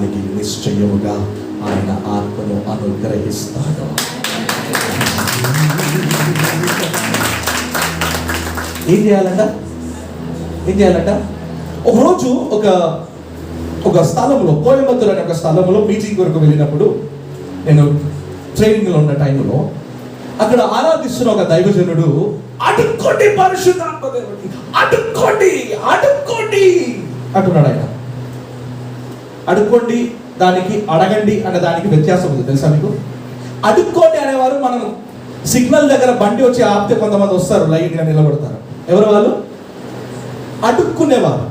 వారికి నిశ్చయముగా ఆయన ఆత్మను అనుగ్రహిస్తాడు. ఏం చేయాలంట? ఒకరోజు ఒక స్థలంలో, కోయంబత్తూర్ అనే ఒక స్థలంలో మీటింగ్ కొరకు వెళ్ళినప్పుడు, నేను ట్రైనింగ్లో ఉన్న టైంలో అక్కడ ఆరాధిస్తున్న ఒక దైవజనుడు, అడుక్కోండి పరిశుద్ధాత్మ దేవుడిని, అడుక్కోండి అంటున్నాడు. ఆయన అడుక్కోండి దానికి అడగండి అనే దానికి వ్యత్యాసం ఉంది, తెలుసా మీకు? అడుక్కోండి అనేవారు, మనం సిగ్నల్ దగ్గర బండి వచ్చి ఆపితే కొంతమంది వస్తారు, లైన్గా నిలబడతారు. ఎవరు వాళ్ళు? అడుక్కునేవారు.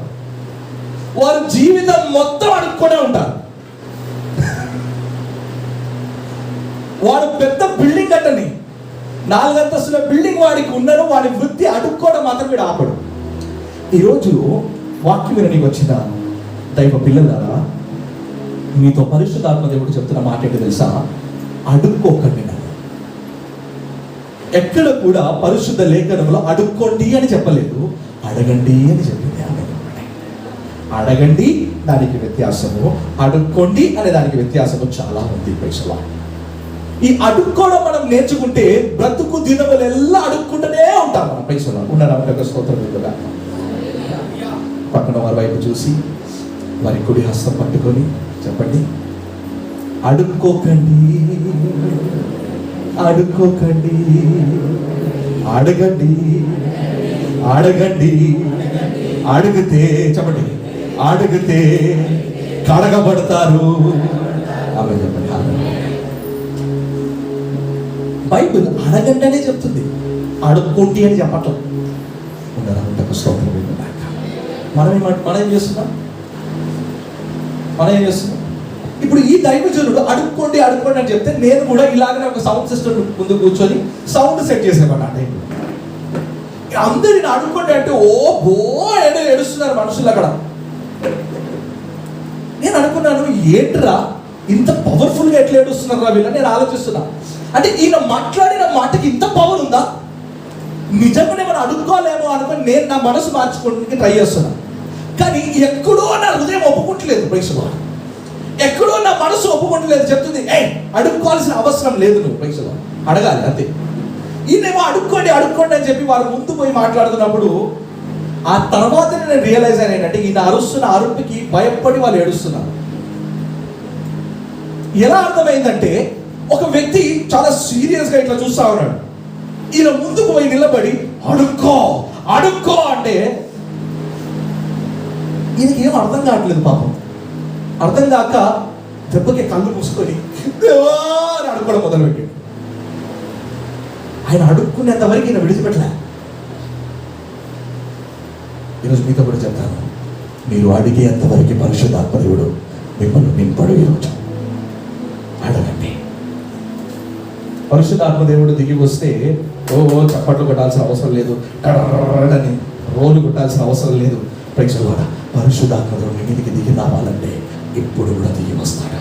వారు జీవితం మొత్తం అడుక్కొనే ఉంటారు. వాడు పెద్ద బిల్డింగ్ కట్టని, 4 అంతస్తుల బిల్డింగ్ వాడికి ఉన్నను, వాడి వృత్తి అడుక్కోవడం మాత్రం వీడు ఆపడు. ఈరోజు వాక్యం వినడానికి వచ్చిన దైవ పిల్లలారా, మీతో పరిశుద్ధాత్మ దేవుడు చెప్తున్న మాట ఏంటి తెలుసా? అడుక్కోకండి. ఎక్కడ కూడా పరిశుద్ధ లేఖనంలో అడుక్కోండి అని చెప్పలేదు, అడగండి అని చెప్పింది. అడగండి దానికి వ్యత్యాసము, అడుక్కోండి అనే దానికి వ్యత్యాసము చాలా ఉంది. పైసలా ఈ అడుక్కోవడం మనం నేర్చుకుంటే బ్రతుకు దినములెల్లా అడుక్కుంటూనే ఉంటాం మనం. పైసలా ఉన్నారా? ఒక స్తోత్రం విధంగా పక్కన వారి వైపు చూసి వారి కుడి హస్తం పట్టుకొని చెప్పండి, అడుక్కోకండి, అడుక్కోకండి, అడగండి, అడగండి, అడిగితే చెప్పండి, అడిగితే కడగబడతారు. ఆమె చెప్పండి. బైబిల్ అడగండి అనే చెప్తుంది, అడుక్కోండి అని చెప్పటం. ఉండరా? స్తోత్రం. మనం ఏం చేస్తున్నాం? ఇప్పుడు ఈ దైవజనుడు అడుక్కోండి అని చెప్తే, నేను కూడా ఇలాగనే ఒక సౌండ్ సిస్టమ్ ముందు కూర్చొని సౌండ్ సెట్ చేసేవాడు. ఆ టైంలో అందరిని అడుక్కోండి అంటే ఓ బో అంటే ఏడుస్తున్నారు మనుషులు అక్కడ. నేను అనుకున్నాను, ఏంట్రా ఇంత పవర్ఫుల్గా ఎట్లా ఏడుస్తున్నారు రా వీళ్ళని నేను ఆలోచిస్తున్నా. అంటే ఈయన మాట్లాడిన మాటకి ఇంత పవర్ ఉందా? నిజంగానే మనం అడుక్కోలేమో అనుకుని నేను నా మనసు మార్చుకోవడానికి ట్రై చేస్తున్నా. కానీ ఎక్కడో నా హృదయం ఒప్పుకుంటలేదు. పైసలు ఎక్కడో నా మనసు ఒప్పుకుంటలేదు, చెప్తుంది అడుక్కోవాల్సిన అవసరం లేదు, నువ్వు పైసలు అడగాలి అంతే. ఈయనేమో అడుక్కోండి అని చెప్పి వాళ్ళు ముందు పోయి మాట్లాడుతున్నప్పుడు, ఆ తర్వాత నేను రియలైజ్ అయినా ఏంటంటే, ఈయన అరుస్తున్న అరుపుకి భయపడి వాళ్ళు ఏడుస్తున్నారు. ఎలా అర్థమైందంటే, ఒక వ్యక్తి చాలా సీరియస్గా ఇట్లా చూస్తా ఉన్నాడు. ఈయన ముందుకు పోయి నిలబడి అడుక్కో అంటే ఈయనకి ఏం అర్థం కావట్లేదు. పాపం అర్థం కాక దెబ్బకి కళ్ళు మూసుకొని దేవా అని అడుక్కోవడం మొదలుపెట్టాడు. ఆయన అడుక్కునేంత వరకు ఈయన విడిచిపెట్టలే. ఈరోజు మీతో కూడా చెప్తాను, మీరు అడిగేంత వరకు పరిశుద్ధాత్మ దేవుడు మిమ్మల్ని నింపడు. ఈరోజు అడగండి. పరిశుద్ధాత్మ దేవుడు దిగి వస్తే చప్పట్లు కొట్టాల్సిన అవసరం లేదు, కడని రోలు కొట్టాల్సిన అవసరం లేదు. ప్రేక్షకులారా, పరిశుద్ధాత్మ దేవుడు మీదికి దిగి రావాలంటే ఇప్పుడు కూడా దిగి వస్తాడు.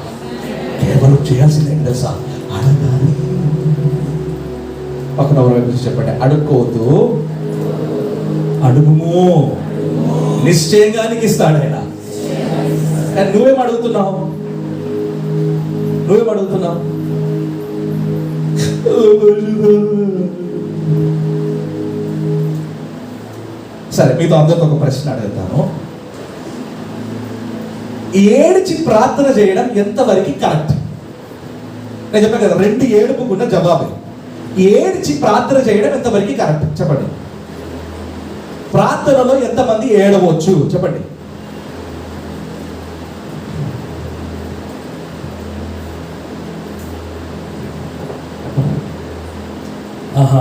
కేవలం చేయాల్సిందే తెలుసా? అడగాలి. పక్కన వైపు చెప్పండి, అడుక్కోవద్దు, అడుగుము, నిశ్చయంగా నీకు ఇస్తాడు ఆయన. కానీ నువ్వేం అడుగుతున్నావు? సరే, మీతో అందరితో ఒక ప్రశ్న అడుగుతాను. ఏడ్చి ప్రార్థన చేయడం ఎంతవరకు కరెక్ట్? నేను చెప్పాను కదా, 2 ఏడుపుకున్న జవాబే. ఏడ్చి ప్రార్థన చేయడం ఎంతవరకు కరెక్ట్ చెప్పండి. ప్రార్థనలో ఎంతమంది ఏడవచ్చు చెప్పండి.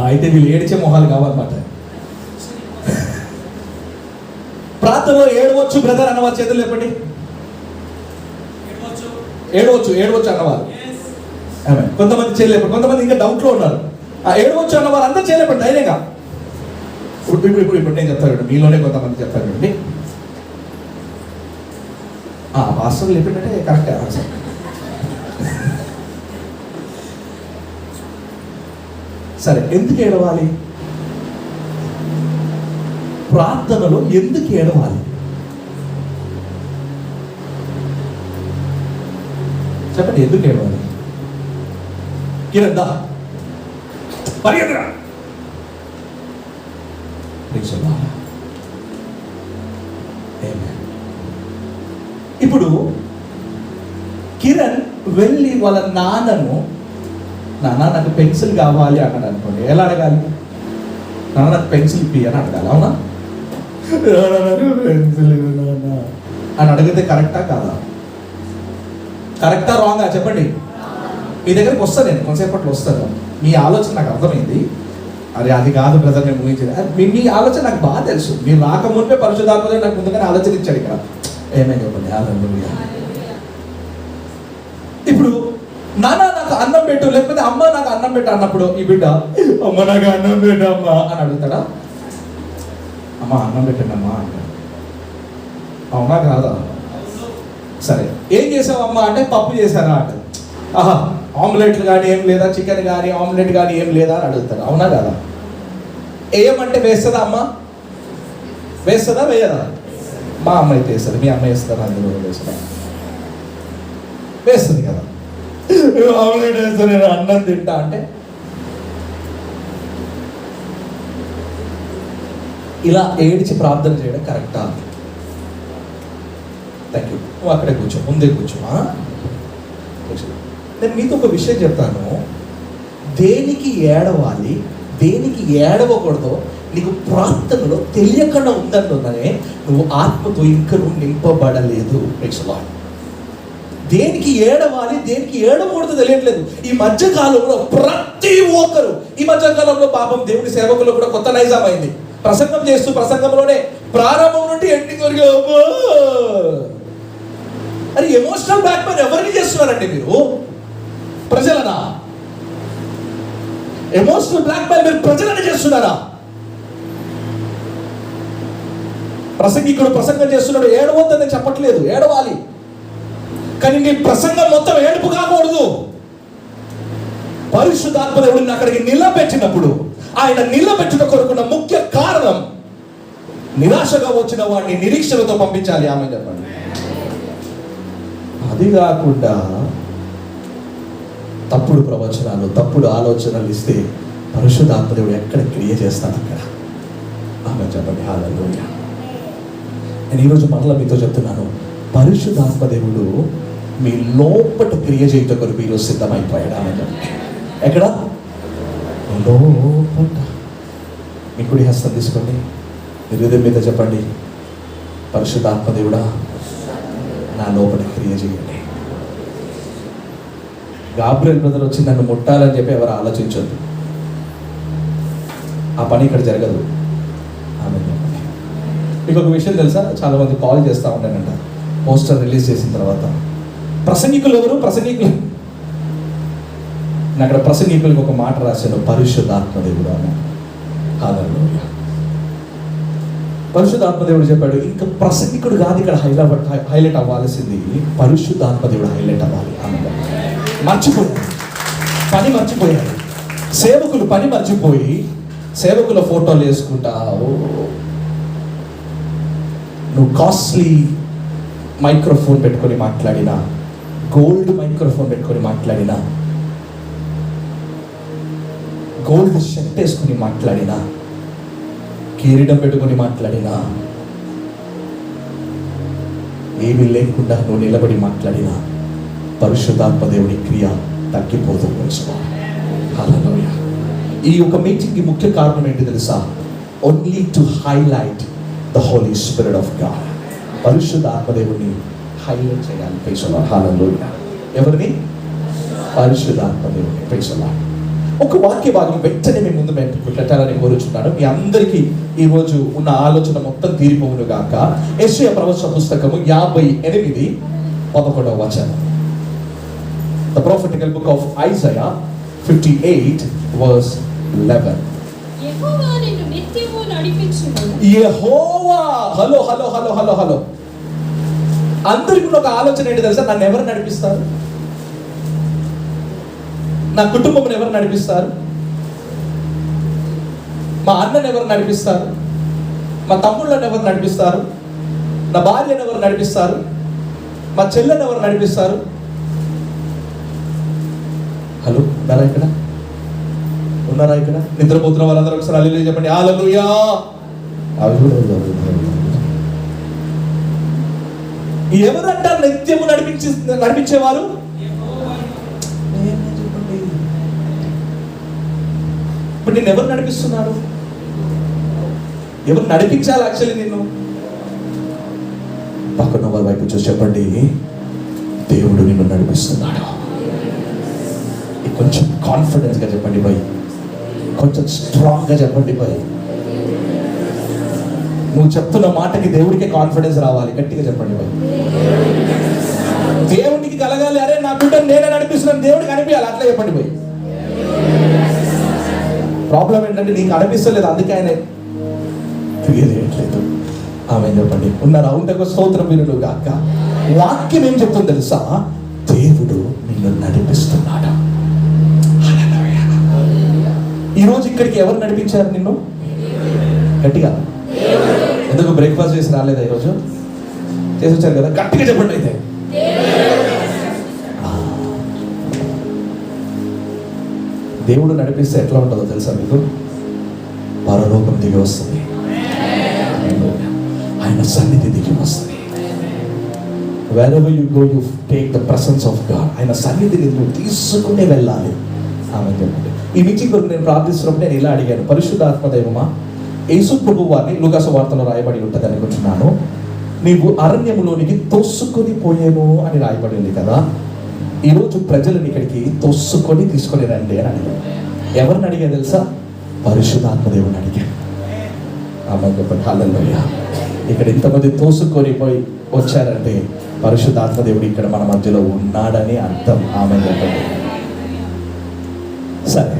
అయితే వీళ్ళు ఏడిచే మొహాలు కావాలన్నమాట. ప్రార్థనలో ఏడవచ్చు బ్రదర్ అన్నవారు చేతులు లేపండి. ఏడవచ్చు అన్నవారు. కొంతమంది చేయలేపండి, కొంతమంది ఇంకా డౌట్ లో ఉన్నారు. ఏడవచ్చు అన్నవారు అందరూ చేయలేపండి ధైర్యంగా. ఇప్పుడు నేను చెప్తాను, మీలోనే కొంతమంది చెప్తానండి. వాస్తవం లేపింటే కరెక్ట్ ఆన్సర్. సరే, ఎందుకు ఏడవాలి? ప్రార్థనలో ఎందుకు ఏడవాలి? చెప్పండి, ఎందుకు ఏడవాలి? కిరణ్ దా పరిగెత్తరా. ఇప్పుడు కిరణ్ వెళ్ళి వాళ్ళ నాన్నను, నాన్న నాకు పెన్సిల్ కావాలి అన్నాడు అనుకోండి, ఎలా అడగాలి? నాన్న నాకు పెన్సిల్ ఇప్పి అని అడగాలి, అవునా? పెన్సిల్ అని అడిగితే కరెక్టా కాదా? కరెక్టా రాంగా చెప్పండి. మీ దగ్గరికి వస్తాను నేను కొంతసేపట్లో వస్తాను. మీ ఆలోచన నాకు అర్థమైంది. అరే అది కాదు బ్రదర్, నేను ఊహించేది. మీ ఆలోచన నాకు బాగా తెలుసు. మీరు రాకముందే పరిశుద్ధాత్మ నాకు ముందుగానే ఆలోచన ఇచ్చాడు. ఇక్కడ ఏమైనా చెప్పండి. హల్లెలూయా. ఇప్పుడు నాన్న నాకు అన్నం పెట్టు, లేకపోతే అమ్మ నాకు అన్నం పెట్టు అన్నప్పుడు ఈ బిడ్డ అమ్మ నాకు అన్నం పెట్టు అమ్మా అని అడుగుతాడా? అమ్మ అన్నం పెట్టండి అమ్మా అంటాడు. అవునా కాదా? సరే, ఏం చేసావు అమ్మ అంటే పప్పు చేశారా అంట. ఆహా, ఆమ్లెట్లు కానీ ఏం లేదా, చికెన్ కానీ ఆమ్లెట్ కానీ ఏం లేదా అని అడుగుతారు. అవునా కదా? ఏమంటే వేస్తుందా అమ్మ? వేస్తుందా వేయదా? మా అమ్మ అయితే వేస్తుంది. మీ అమ్మ వేస్తారు, అందులో వేస్తా వేస్తుంది కదా. ఆమ్లెట్ వేస్తా, నేను అన్నం తింటా అంటే ఇలా ఏడిచి ప్రార్థన చేయడం కరెక్టా? Thank you. నువ్వు అక్కడే కూర్చో, ముందే కూర్చో. నేను మీతో ఒక విషయం చెప్తాను. దేనికి ఏడవాలి, దేనికి ఏడవకూడదో నీకు ప్రార్థనలో తెలియకుండా ఉందంటున్నానే, నువ్వు ఆత్మతో ఇంకా నువ్వు నింపబడలేదు. దేనికి ఏడవాలి, దేనికి ఏడకూడదు తెలియట్లేదు. ఈ మధ్యకాలంలో ప్రతి ఒక్కరు, ఈ మధ్యకాలంలో పాపం దేవుడి సేవకులు కూడా కొత్త నైజాం అయింది. ప్రసంగం చేస్తూ ప్రసంగంలోనే ప్రారంభం నుండి ఎండింగ్ వరకు అది ఎమోషనల్ బ్యాక్ పైన ఎవరికి చేస్తున్నారండి మీరు? ప్రజలనా? ఎమోషనల్ బ్లాక్ మెయిల్ మీరు ప్రజలని చేస్తున్నారా? ప్రసంగికుడు ప్రసంగం చేస్తున్నాడు, ఏడవద్దని చెప్పట్లేదు, ఏడవాలి. కానీ నీ ప్రసంగం మొత్తం ఏడుపు కాకూడదు. పరిశుద్ధాత్మ దేవుడిని అక్కడికి నిలబెట్టినప్పుడు, ఆయన నిలబెట్టుట కొరకున్న ముఖ్య కారణం నిరాశగా వచ్చిన వాడిని నిరీక్షణతో పంపించాలి. ఆమె చెప్పండి. అది కాకుండా తప్పుడు ప్రవచనాలు, తప్పుడు ఆలోచనలు ఇస్తే పరిశుద్ధాత్మ దేవుడు ఎక్కడ క్రియ చేస్తాడు అక్కడ. ఆమె చెప్పండి. హల్లెలూయా. నేను ఈరోజు మరలా మీతో చెప్తున్నాను, పరిశుద్ధాత్మ దేవుడు మీ లోపట క్రియ చేయటం కొరకు ఈరోజు సిద్ధమైపోయాడు. ఆమె చెప్పండి. ఎక్కడ? లోపట. మీ కుడి హస్తం తీసుకోండి, మీ హృదయం మీద చెప్పండి, పరిశుద్ధాత్మ దేవుడా నా లోపల క్రియ చేయండి. గాబ్రియల్ బ్రదర్ వచ్చి నన్ను ముట్టాలని చెప్పి ఎవరు ఆలోచించొద్దు. ఆ పని ఇక్కడ జరగదు. ఆమె మీకు ఒక విషయం తెలుసా? చాలా మంది కాల్ చేస్తూ ఉంటానంట పోస్టర్ రిలీజ్ చేసిన తర్వాత. ప్రసంగికులు ఎవరు? ప్రసంగికులు నేను అక్కడ ప్రసంగికులకు ఒక మాట రాశాను, పరిశుద్ధాత్మ దేవుడు అని. హల్లెలూయా. పరిశుద్ధాత్మ దేవుడు చెప్పాడు, ఇంకా ప్రసంగికుడు కాదు ఇక్కడ హైలైట్ అవ్వాల్సింది, పరిశుద్ధాత్మ దేవుడు హైలైట్ అవ్వాలి. ఆమె మర్చిపోయాడు, పని మర్చిపోయాడు. సేవకులు పని మర్చిపోయి సేవకుల ఫోటోలు వేసుకుంటావు. నువ్వు కాస్ట్లీ మైక్రోఫోన్ పెట్టుకొని మాట్లాడినా, గోల్డ్ మైక్రోఫోన్ పెట్టుకొని మాట్లాడినా, గోల్డ్ షర్ట్ వేసుకొని మాట్లాడినా, కిరీటం పెట్టుకొని మాట్లాడినా, ఏమీ లేకుండా నువ్వు నిలబడి మాట్లాడినా పరిశుద్ధాత్మ దేవుడి క్రియ తగ్గిపోతూ హల్లెలూయా. ఈ యొక్క మీటింగ్కి ముఖ్య కారణం ఏంటి తెలుసా? Only to highlight the holy spirit of God. పరిశుద్ధాత్మ దేవుడిని హైలైట్ చేయాలి. Praise the lord. హల్లెలూయా. ఎవరిని? పరిశుద్ధాత్మ దేవుడిని. Praise the Lord. ఒక వాక్య భాగం వెంటనే మీ ముందు మేము పెట్టాలని కోరుచున్నాను. మీ అందరికీ ఈరోజు ఉన్న ఆలోచన మొత్తం తీరిపోవును గాక. యెషయా ప్రవచన పుస్తకము 58:11 వచనం. The prophetical book of Isaiah 58:11. యెహోవా నిన్ను నిత్యము నడిపించును. యెహోవా. Hello hello hello hello hello. అందరికీ ఒక ఆలోచన ఏంటి తెలుసా? నన్ను ఎవరు నడిపిస్తారు? నా కుటుంబం ఎవరు నడిపిస్తారు? మా అన్నను ఎవరు నడిపిస్తారు? మా తమ్ముళ్ళని ఎవరు నడిపిస్తారు? నా భార్యను ఎవరు నడిపిస్తారు? మా చెల్లెని ఎవరు నడిపిస్తారు? ఉన్నారా ఇక్కడ? ఉన్నారా ఇక్కడ? నిద్రపోతున్న వాళ్ళందరూ ఒకసారి హల్లెలూయా చెప్పండి. హల్లెలూయా. అవి కూడా ఎవరంట నిత్యము నడిపించేవారు? ఇప్పుడు నేను ఎవరు నడిపిస్తున్నాను? ఎవరు నడిపించాలి యాక్చువల్లీ నిన్ను? పక్కన వారి వైపు చూసి చెప్పండి, దేవుడు నిన్ను నడిపిస్తున్నాడు. కొంచెం కాన్ఫిడెన్స్ గా చెప్పండి భయ్, కొంచెం స్ట్రాంగ్ గా చెప్పండి భయ్. నువ్వు చెప్తున్న మాటకి దేవుడికే కాన్ఫిడెన్స్ రావాలి. గట్టిగా చెప్పండి భయ్. దేవుడికి కలగాలి, అరే నా బిడ్డ నేనే నడిపిస్తున్నాను, దేవుడికి అనిపించాలి. అట్లా చెప్పండి భయ్. ప్రాబ్లం ఏంటంటే నీకు అనిపిస్తలేదు, అందుకే ఆయన ఫీల్ చేయట్లేదు. ఆమె చెప్పండి. ఉన్నారా? ఉంటే స్తోత్రం వినులు గాక. వాక్యం ఏం చెప్తుంది తెలుసా? దేవుడు నిన్ను నడిపిస్తున్నాడు. ఈరోజు ఇక్కడికి ఎవరు నడిపించారు నిన్ను? గట్టిగా. ఎందుకు బ్రేక్ఫాస్ట్ చేసి రాలేదా ఈరోజు? చేసి వచ్చారు కదా, గట్టిగా చెప్పండి. అయితే దేవుడు నడిపిస్తే ఎట్లా ఉంటుందో తెలుసా మీకు? పరలోకం దిగి వస్తుంది, ఆయన సన్నిధి దిగి వస్తుంది. Wherever you go, you take the presence of God. ఆయన సన్నిధిని నువ్వు తీసుకునే వెళ్ళాలి. ఆమె చెప్పండి. ఈ మీటింగ్ కొరకు నేను ప్రార్థిస్తున్నప్పుడు నేను ఇలా అడిగాను, పరిశుద్ధాత్మ దైవమా, యేసు ప్రభువు వారిని లూకా సువార్తలో రాయబడి ఉంటుంది అనుకుంటున్నాను, నీవు అరణ్యములోనికి తోసుకొని పోయేను అని రాయబడి ఉంది కదా. ఈరోజు ప్రజలను ఇక్కడికి తోసుకొని తీసుకొని రండి అని అడిగాను. ఎవరిని అడిగా తెలుసా? పరిశుద్ధాత్మ దేవుని అడిగాను. ఆమె చెప్పండి. హల్లెలూయా. ఇక్కడ ఇంతమంది తోసుకొని పోయి వచ్చారంటే పరిశుద్ధాత్మ దేవుడు ఇక్కడ మన మధ్యలో ఉన్నాడని అర్థం. ఆమె చెప్పండి. సరే,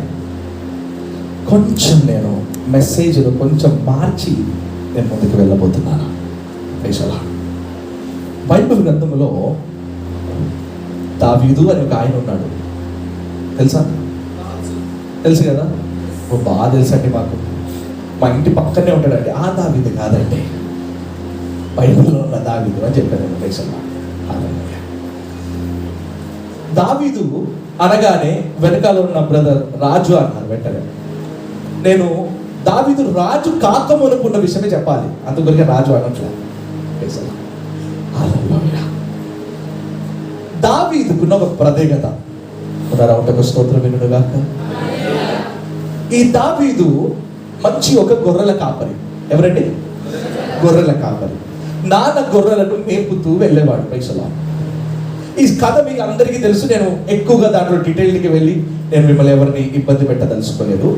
కొంచెం నేను మెసేజ్ను కొంచెం మార్చి నేను ముందుకు వెళ్ళబోతున్నాను. బైబిల్ గ్రంథంలో దావీదు అని ఒక ఆయన ఉన్నాడు. తెలుసా? తెలుసు కదా? బాగా తెలుసండి మాకు. మా ఇంటి పక్కనే ఉంటాడండి. ఆ దావీదు కాదండి, బైబిల్లో ఉన్న దావీదు అని చెప్పాను. దావీదు అనగానే వెనకాల ఉన్న బ్రదర్ రాజు అన్నారు. వెంటనే నేను దావీదు రాజు కాకమునుకున్న విషయమే చెప్పాలి, అందుకొరికే రాజు అనట్లేదు. దావీదుకున్న ఒక ప్రత్యేకత. ఒక స్తోత్రం వినుగాక. ఈ దావీదు మంచి ఒక గొర్రెల కాపరి. ఎవరండి? గొర్రెల కాపరి. నాన్న గొర్రెలను మేపుతూ వెళ్ళేవాడు. పైసలా ఈ కథ మీకు అందరికీ తెలుసు. నేను ఎక్కువగా దాంట్లో డీటెయిల్కి వెళ్ళి నేను మిమ్మల్ని ఎవరిని ఇబ్బంది పెట్టదలుచుకోలేదు.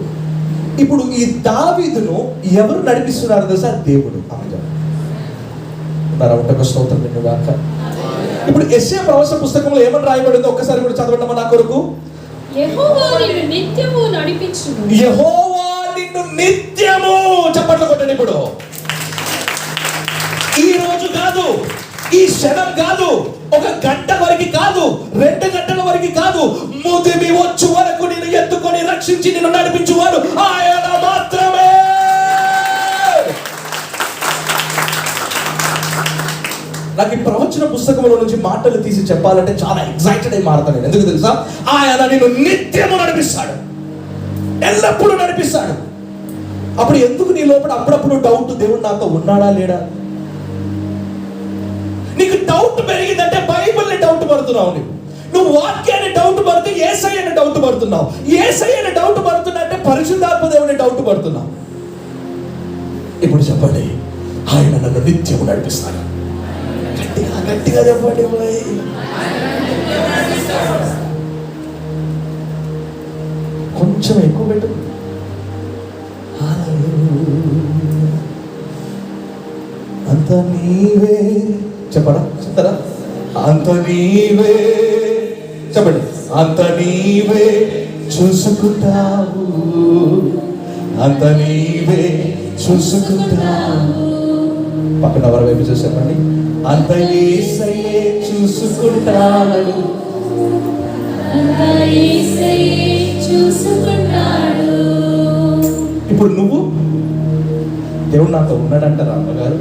ఇప్పుడు ఈ దావీదును ఎవరు నడిపిస్తున్నారు తెలుసా? దేవుడు. ఒక స్తోత్రం వినుగాక. ఇప్పుడు యెషయా ప్రవచన పుస్తకంలో ఏమని రాయబడిందో ఒక్కసారి కూడా చదవండి నా కొరకు. యెహోవా నిన్ను నిత్యము నడిపించును. యెహోవా నిన్ను నిత్యము. చప్పట్లు కొట్టండి. ఇప్పుడు ఈ రోజు కాదు, ఈ క్షణం కాదు, ఒక గంట వరకు కాదు, 2 గంటల వరకు కాదు, ముదిమి వచ్చు వరకు నిన్ను ఎత్తుకొని రక్షించి నిన్ను నడిపించువాడు ఆయన మాత్రమే. నాకు ఈ ప్రవచన పుస్తకంలో నుంచి మాటలు తీసి చెప్పాలంటే చాలా ఎక్సైటెడ్ అయి మారుతాను. ఎందుకు తెలుసా? ఆయన నిన్ను నిత్యము నడిపిస్తాడు, ఎల్లప్పుడూ నడిపిస్తాడు. అప్పుడు ఎందుకు నీ లోపల అప్పుడప్పుడు డౌట్, దేవుడు నాతో ఉన్నాడా లేడా? నీకు డౌట్ పెరిగిందంటే బైబిల్ని డౌట్ పడుతున్నావు. నువ్వు వాక్యాన్ని డౌట్ పడితే యేసయ్యని డౌట్ పడుతున్నావు. యేసయ్యని డౌట్ పడుతున్నా అంటే పరిశుద్ధాత్మ దేవుని డౌట్ పడుతున్నావు. ఇప్పుడు చెప్పండి, ఆయన నన్ను నిత్యము నడిపిస్తాడు. గట్టిగా గట్టిగా చెప్పండి. కొంచెం ఎక్కువ పెట్టు. అంత నీవే. చెప్పరా? చెప్తారా? అంత నీవే. చెప్పండి. అంత నీవే చూసుకుంటావు, అంత నీవే చూసుకుంటావు. పక్కన ఎవరి వైపు చూసి చెప్పండి. అంత యేసయ్యే చూసుకుంటాడు, ఇప్పుడు నువ్వు దేవుడు నాతో ఉన్నాడంటారా అమ్మగారు?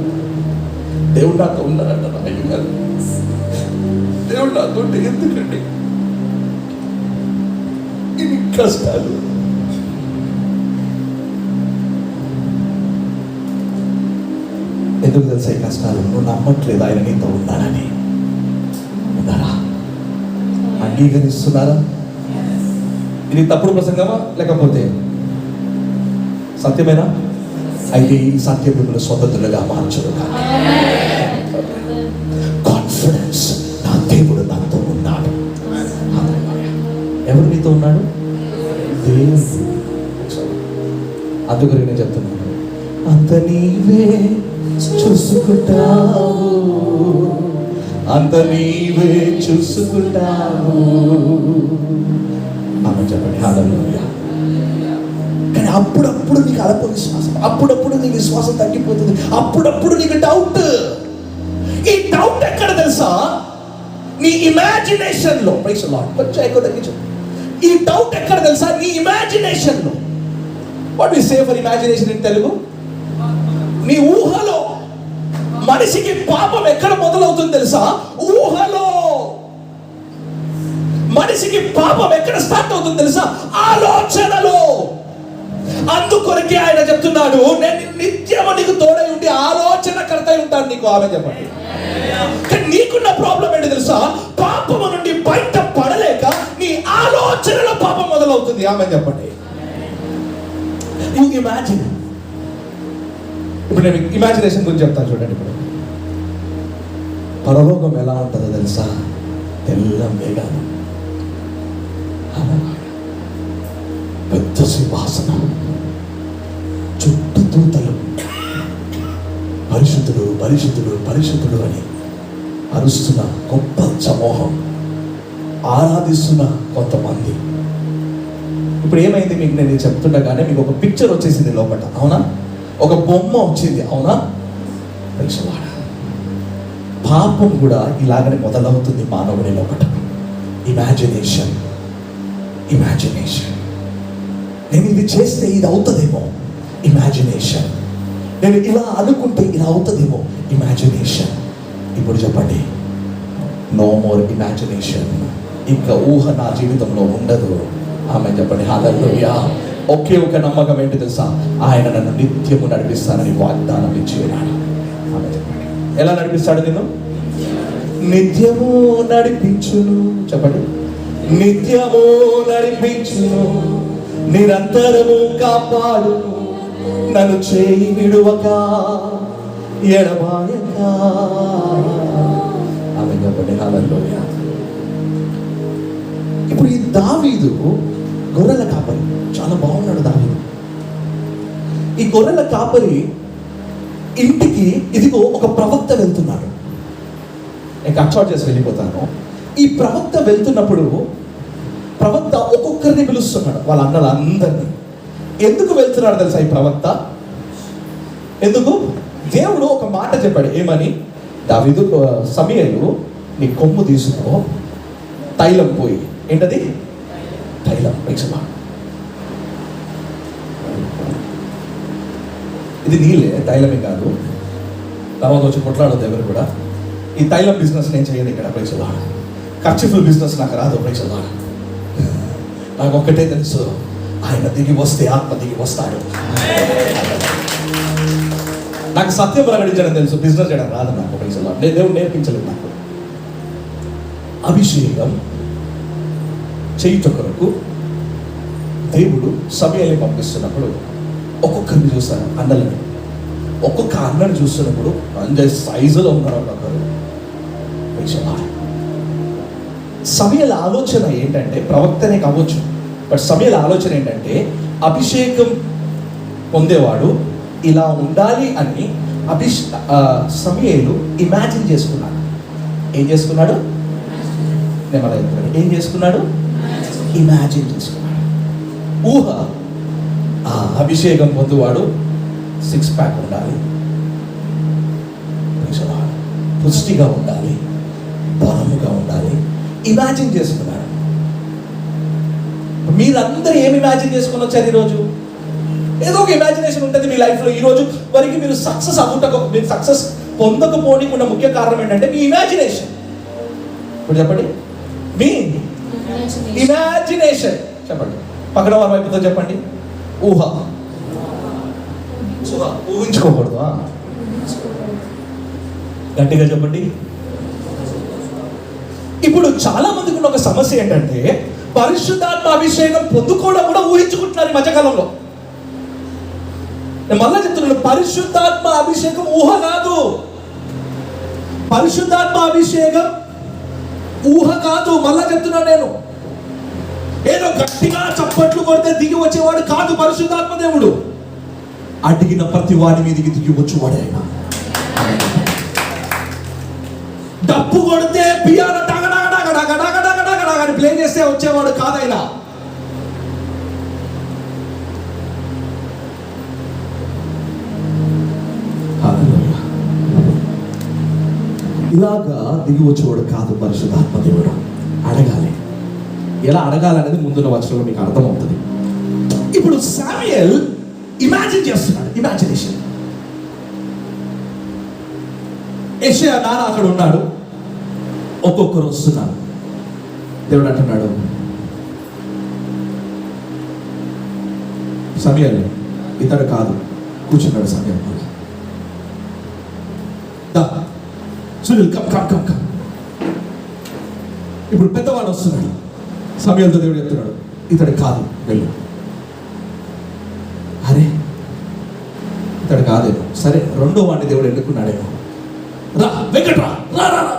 దేవుడు నాతో ఉన్నాడంటారా అయ్యగారు? దేవుడు నాతో ఎందుకండి? కష్టాలు. ఎందుకు తెలుసా ఈ కష్టాలు? నువ్వు నమ్మట్లేదు ఆయన నీతో ఉన్నాడని. ఉన్నారా? అంగీకరిస్తున్నారా? ఇది తప్పుడు ప్రసంగమా లేకపోతే సత్యమేనా? అయితే ఈ సత్యం మిమ్మల్ని స్వతంత్రులుగా మార్చదు. కాన్ఫిడెన్స్, నా దేవుడు నాతో ఉన్నాడు. ఎవరు నీతో ఉన్నాడు? దేవుడు. అందుకని నేను చెప్తున్నాను, అంత నీవే చూసుకుంటావు, అంత నీవే చూసుకుంటావు. ఆమె చెప్పండి హల్లెలూయా. కానీ అప్పుడప్పుడు నీకు అల్ప విశ్వాసం, అప్పుడప్పుడు నీ విశ్వాసం తగ్గిపోతుంది, అప్పుడప్పుడు నీకు డౌట్. ఈ డౌట్ ఎక్కడ తెలుసా? నీ ఇమాజినేషన్ లో. Praise the lord. కొంచెం ఎక్కువ తగ్గించు. ఈ డౌట్ ఎక్కడ తెలుసా? నీ ఇమాజినేషన్ లో. What we say for imagination in Telugu? నీ ఊహలో. మనిషికి పాపం ఎక్కడ మొదలవుతుంది తెలుసా? ఊహలో. మనిషికి పాపం ఎక్కడ స్టార్ట్ అవుతుంది తెలుసా? ఆలోచనలో. అందుకొరకే ఆయన చెప్తున్నాడు, నేను నిత్యము నీకు తోడై ఉండి ఆలోచనకర్త ఉంటాను నీకు. ఆమె చెప్పండి. కానీ నీకున్న ప్రాబ్లం ఏంటి తెలుసా? పాపము నుండి బయట పడలేక నీ ఆలోచనలో పాపం మొదలవుతుంది. ఆమె చెప్పండి. You imagine. ఇప్పుడు నేను ఇమాజినేషన్ గురించి చెప్తాను చూడండి. ఇప్పుడు పరలోకం ఎలా ఉంటుందో తెలుసా? తెల్ల మేఘాలు, పెద్ద సింహాసనం, చుట్టూ దూతలు, పరిశుద్ధుడు పరిశుద్ధుడు పరిశుద్ధుడు అని అరుస్తున్న గొప్ప సమూహం, ఆరాధిస్తున్న కొంతమంది. ఇప్పుడు ఏమైంది మీకు నేను చెప్తుండగానే మీకు ఒక పిక్చర్ వచ్చేసింది లోపల, అవునా? ఒక బొమ్మ వచ్చింది, అవునా? పరిశుద్ధుడా. పాపం కూడా ఇలాగనే మొదలవుతుంది మానవుని లోపల. Imagination, imagination. నేను ఇది చేస్తే ఇది అవుతుందేమో, ఇమాజినేషన్. నేను ఇలా అనుకుంటే ఇలా అవుతుందేమో, ఇమాజినేషన్. ఇప్పుడు చెప్పండి, నో మోర్ ఇమాజినేషన్. ఇంకా ఊహ నా జీవితంలో ఉండదు. ఆమె చెప్పండి హల్లెలూయా. ఒకే ఒక నమ్మకం ఏంటి తెలుసా? ఆయన నన్ను నిత్యము నడిపిస్తానని వాగ్దానం ఇచ్చి ఉన్నాడు. ఆమె చెప్పండి, ఎలా నడిపిస్తాడు? నిన్ను నిత్యము నడిపించును. చెప్పండి, నిత్యము నడిపించును, నిరంతరము కాపాడు, నన్ను చేయి విడువక ఎడబాయక. ఆమె చెప్పండి హల్లెలూయా. ఇప్పుడు ఈ దావీదు గొర్రెల కాపరి, చాలా బాగున్నాడు దావీదు. ఈ గొర్రెల కాపరి ఇంటికి ఇదిగో ఒక ప్రవక్త వెళ్తున్నాడు. నేను కట్ చేసి వెళ్ళిపోతాను. ఈ ప్రవక్త వెళ్తున్నప్పుడు ప్రవక్త ఒక్కొక్కరిని పిలుస్తున్నాడు, వాళ్ళ అన్నలందరినీ. ఎందుకు వెళ్తున్నాడు తెలుసా ఈ ప్రవక్త? ఎందుకు? దేవుడు ఒక మాట చెప్పాడు. ఏమని? దావీదు, సమూయేలు, నీ కొమ్ము తీసుకో, తైలం పోయి. ఏంటది? తైలం. ఇది నీళ్ళే, తైలమే కాదు. తర్వాత వచ్చి కొట్లాడదు ఎవరు కూడా. ఈ తైలం బిజినెస్ నేను చేయను ఇక్కడ. ప్రైజ్లా. ఖర్చుఫుల్ బిజినెస్ నాకు రాదు. ప్రైజ్లా. నాకు ఒక్కటే తెలుసు, ఆయన దిగి వస్తే ఆత్మ దిగి వస్తాడు. నాకు సత్యం ప్రకటించడం తెలుసు, బిజినెస్ చేయడం రాదు నాకు. ప్రైజ్లా. దేవుడు నేర్పించలేదు నాకు. అభిషేకం చేయుట కొరకు దేవుడు సమూయేలుని పంపిస్తున్నప్పుడు ఒక్కొక్కరిని చూస్తారు, అన్నలని. ఒక్కొక్క అన్నని చూస్తున్నప్పుడు అంతే సైజులో ఉన్నారు ఒకరు. సమూయేలు ఆలోచన ఏంటంటే, ప్రవక్తనే కావచ్చు, బట్ సమూయేలు ఆలోచన ఏంటంటే, అభిషేకం పొందేవాడు ఇలా ఉండాలి అని సమూయేలు ఇమాజిన్ చేసుకున్నాడు. ఏం చేసుకున్నాడు? నేను అలా చెప్తున్నాను. ఏం చేసుకున్నాడు? ఇమాజిన్ చేసుకున్నాడు. ఊహ. అభిషేకం పొందువాడు 6 ప్యాక్ ఉండాలి, పుష్టిగా ఉండాలి, బలముగా ఉండాలి. ఇమాజిన్ చేసుకున్నాడు. మీరందరూ ఏమి ఇమాజిన్ చేసుకుని వచ్చారు ఈరోజు? ఏదో ఒక ఇమాజినేషన్ ఉంటుంది మీ లైఫ్లో. ఈరోజు వరకు మీరు సక్సెస్ అవ్వటకు, మీరు సక్సెస్ పొందకపోవడానికి ఉన్న ముఖ్య కారణం ఏంటంటే మీ ఇమాజినేషన్. ఇప్పుడు చెప్పండి, మీ ఇమాజినేషన్. చెప్పండి. పక్కన వారి వైపుతో చెప్పండి, ఊహ. ఊహించుకోకూడదు. గట్టిగా చెప్పండి. ఇప్పుడు చాలా మందికి ఉన్న ఒక సమస్య ఏంటంటే పరిశుద్ధాత్మ అభిషేకం పొందుకోవడం కూడా ఊహించుకుంటున్నారు ఈ మధ్యకాలంలో. నేను మళ్ళా చెప్తున్నాను, పరిశుద్ధాత్మ అభిషేకం ఊహ కాదు. పరిశుద్ధాత్మ అభిషేకం ఊహ కాదు. మళ్ళా చెప్తున్నాను నేను, ఏదో గట్టిగా చప్పట్లు కొడితే దిగి వచ్చేవాడు కాదు పరిశుద్ధాత్మ దేవుడు. అడిగిన ప్రతి వాడి మీదకి దిగి వచ్చేవాడు ఆయన. డప్పు కొడితే పియానో అని ప్లే చేస్తే వచ్చేవాడు కాదైనా. ఇలాగా దిగి వచ్చేవాడు కాదు పరిశుద్ధాత్మ దేవుడు. అడగాలి. ఎలా అడగాలనేది ముందున్న వచనంలో మీకు అర్థమవుతుంది. ఇప్పుడు శామ్యూయల్ ఇమాజిన్ చేస్తున్నాడు, ఇమాజినేషన్. యెషయా నాన్న అక్కడ ఉన్నాడు, ఒక్కొక్కరు వస్తున్నారు. దేవుడు అంటున్నాడు, సమయాలు ఇతడు కాదు. కూర్చున్నాడు సమయం. Sunil come come come come. ఇప్పుడు పెద్దవాడు వస్తున్నాడు. సమయాలతో దేవుడు చెప్తున్నాడు, ఇతడు కాదు, వెళ్ళు. అరే ఇతడు కాదేమో, సరే రెండో వాడిని దేవుడు ఎన్నుకున్నాడేమో. రా వెంకట్రా, రా రా రా.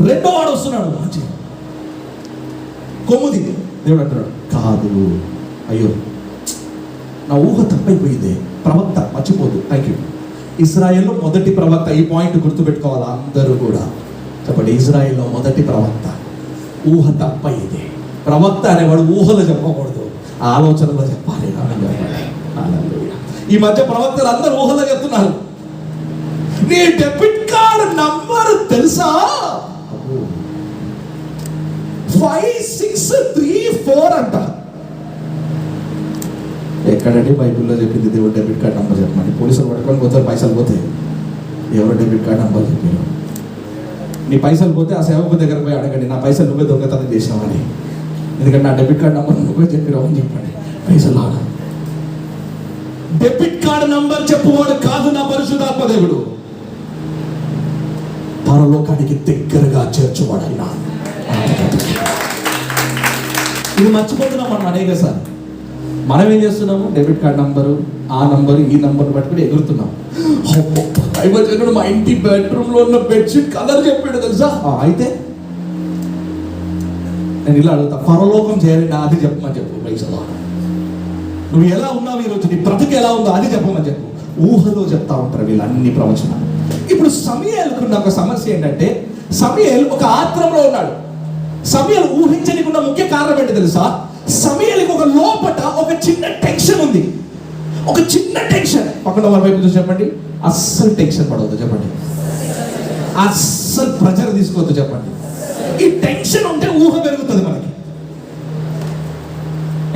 రెండో వాడు వస్తున్నాడు, మంచి కొమ్ముది. దేవుడు అంటున్నాడు, కాదు. అయ్యో నా ఊహ తప్పైపోయింది. ప్రవక్త మర్చిపోదు. Thank you. ఇజ్రాయెల్లో మొదటి ప్రవక్త. ఈ పాయింట్ గుర్తుపెట్టుకోవాలి అందరూ కూడా. చెప్పండి, ఇజ్రాయెల్లో మొదటి ప్రవక్త. ఊహ తప్పైంది. ప్రవక్త అనేవాడు ఊహలో చెప్పకూడదు, ఆలోచనలో చెప్పాలి. ఈ మధ్య ప్రవక్తలు అందరూ ఊహలో చెప్తున్నారు. నీ డెబిట్ కార్డ్ నంబర్ తెలుసా? 5634 అంట. ఎక్కడండి బైబిల్లో చెప్పింది దేవుడు డెబిట్ కార్డ్ నంబర్ చెప్పమని? పోలీసులు పట్టుకొని పోతారు, పైసలు పోతే. ఎవరు డెబిట్ కార్డ్ నంబర్ చెప్పారు? నీ పైసలు పోతే ఆ సేవకు దగ్గర పోయి అడగండి, నా పైసలు నువ్వే దొంగతనం చేసినావని. ఎందుకంటే నా డెబిట్ కార్డ్ నంబర్ నువ్వే చెప్పినావు అని చెప్పండి. పైసలు ఆడ డెబిట్ కార్డ్ నంబర్ చెప్పువాడు కాదు నా పరిశుద్ధాత్మ దేవుడు. పరలోకానికి దగ్గరగా చేర్చువాడు ఆయన. ఇది మర్చిపోతున్నాం మనం అనేక సార్. మనం ఏం చేస్తున్నాము? డెబిట్ కార్డ్ నంబరు, ఆ నంబరు, ఈ నంబర్ పట్టుకుని ఎగురుతున్నాం. అయిపోయి మా ఇంటి బెడ్రూమ్ లో ఉన్న బెడ్షీట్ కలర్ చెప్పాడు తెలుసా? అయితే నేను ఇలా అడుగుతా, పరలోకం చేయాలి నా అది చెప్పమని చెప్పు. పైసలు నువ్వు ఎలా ఉన్నావు ఈరోజు, నీ బ్రతుకు ఎలా ఉందో అది చెప్పమని చెప్పు. ఊహలో చెప్తా ఉంటారు వీళ్ళు అన్ని ప్రవచనాలు. ఇప్పుడు సమూయేలుకున్న ఒక సమస్య ఏంటంటే, సమూయేలు ఒక ఆత్రంలో ఉన్నాడు. సమూయేలు ఊహించనికున్న ముఖ్య కారణం ఏంటి తెలుసా? సమూయేలుకి ఒక లోపట ఒక చిన్న టెన్షన్ ఉంది. ఒక చిన్న టెన్షన్. పక్కన వారి వైపు చూసి చెప్పండి, అస్సలు టెన్షన్ పడవద్దు చెప్పండి. అస్సలు ప్రెజర్ తీసుకోవద్దు చెప్పండి. ఈ టెన్షన్ ఉంటే ఊహ పెరుగుతుంది మనకి.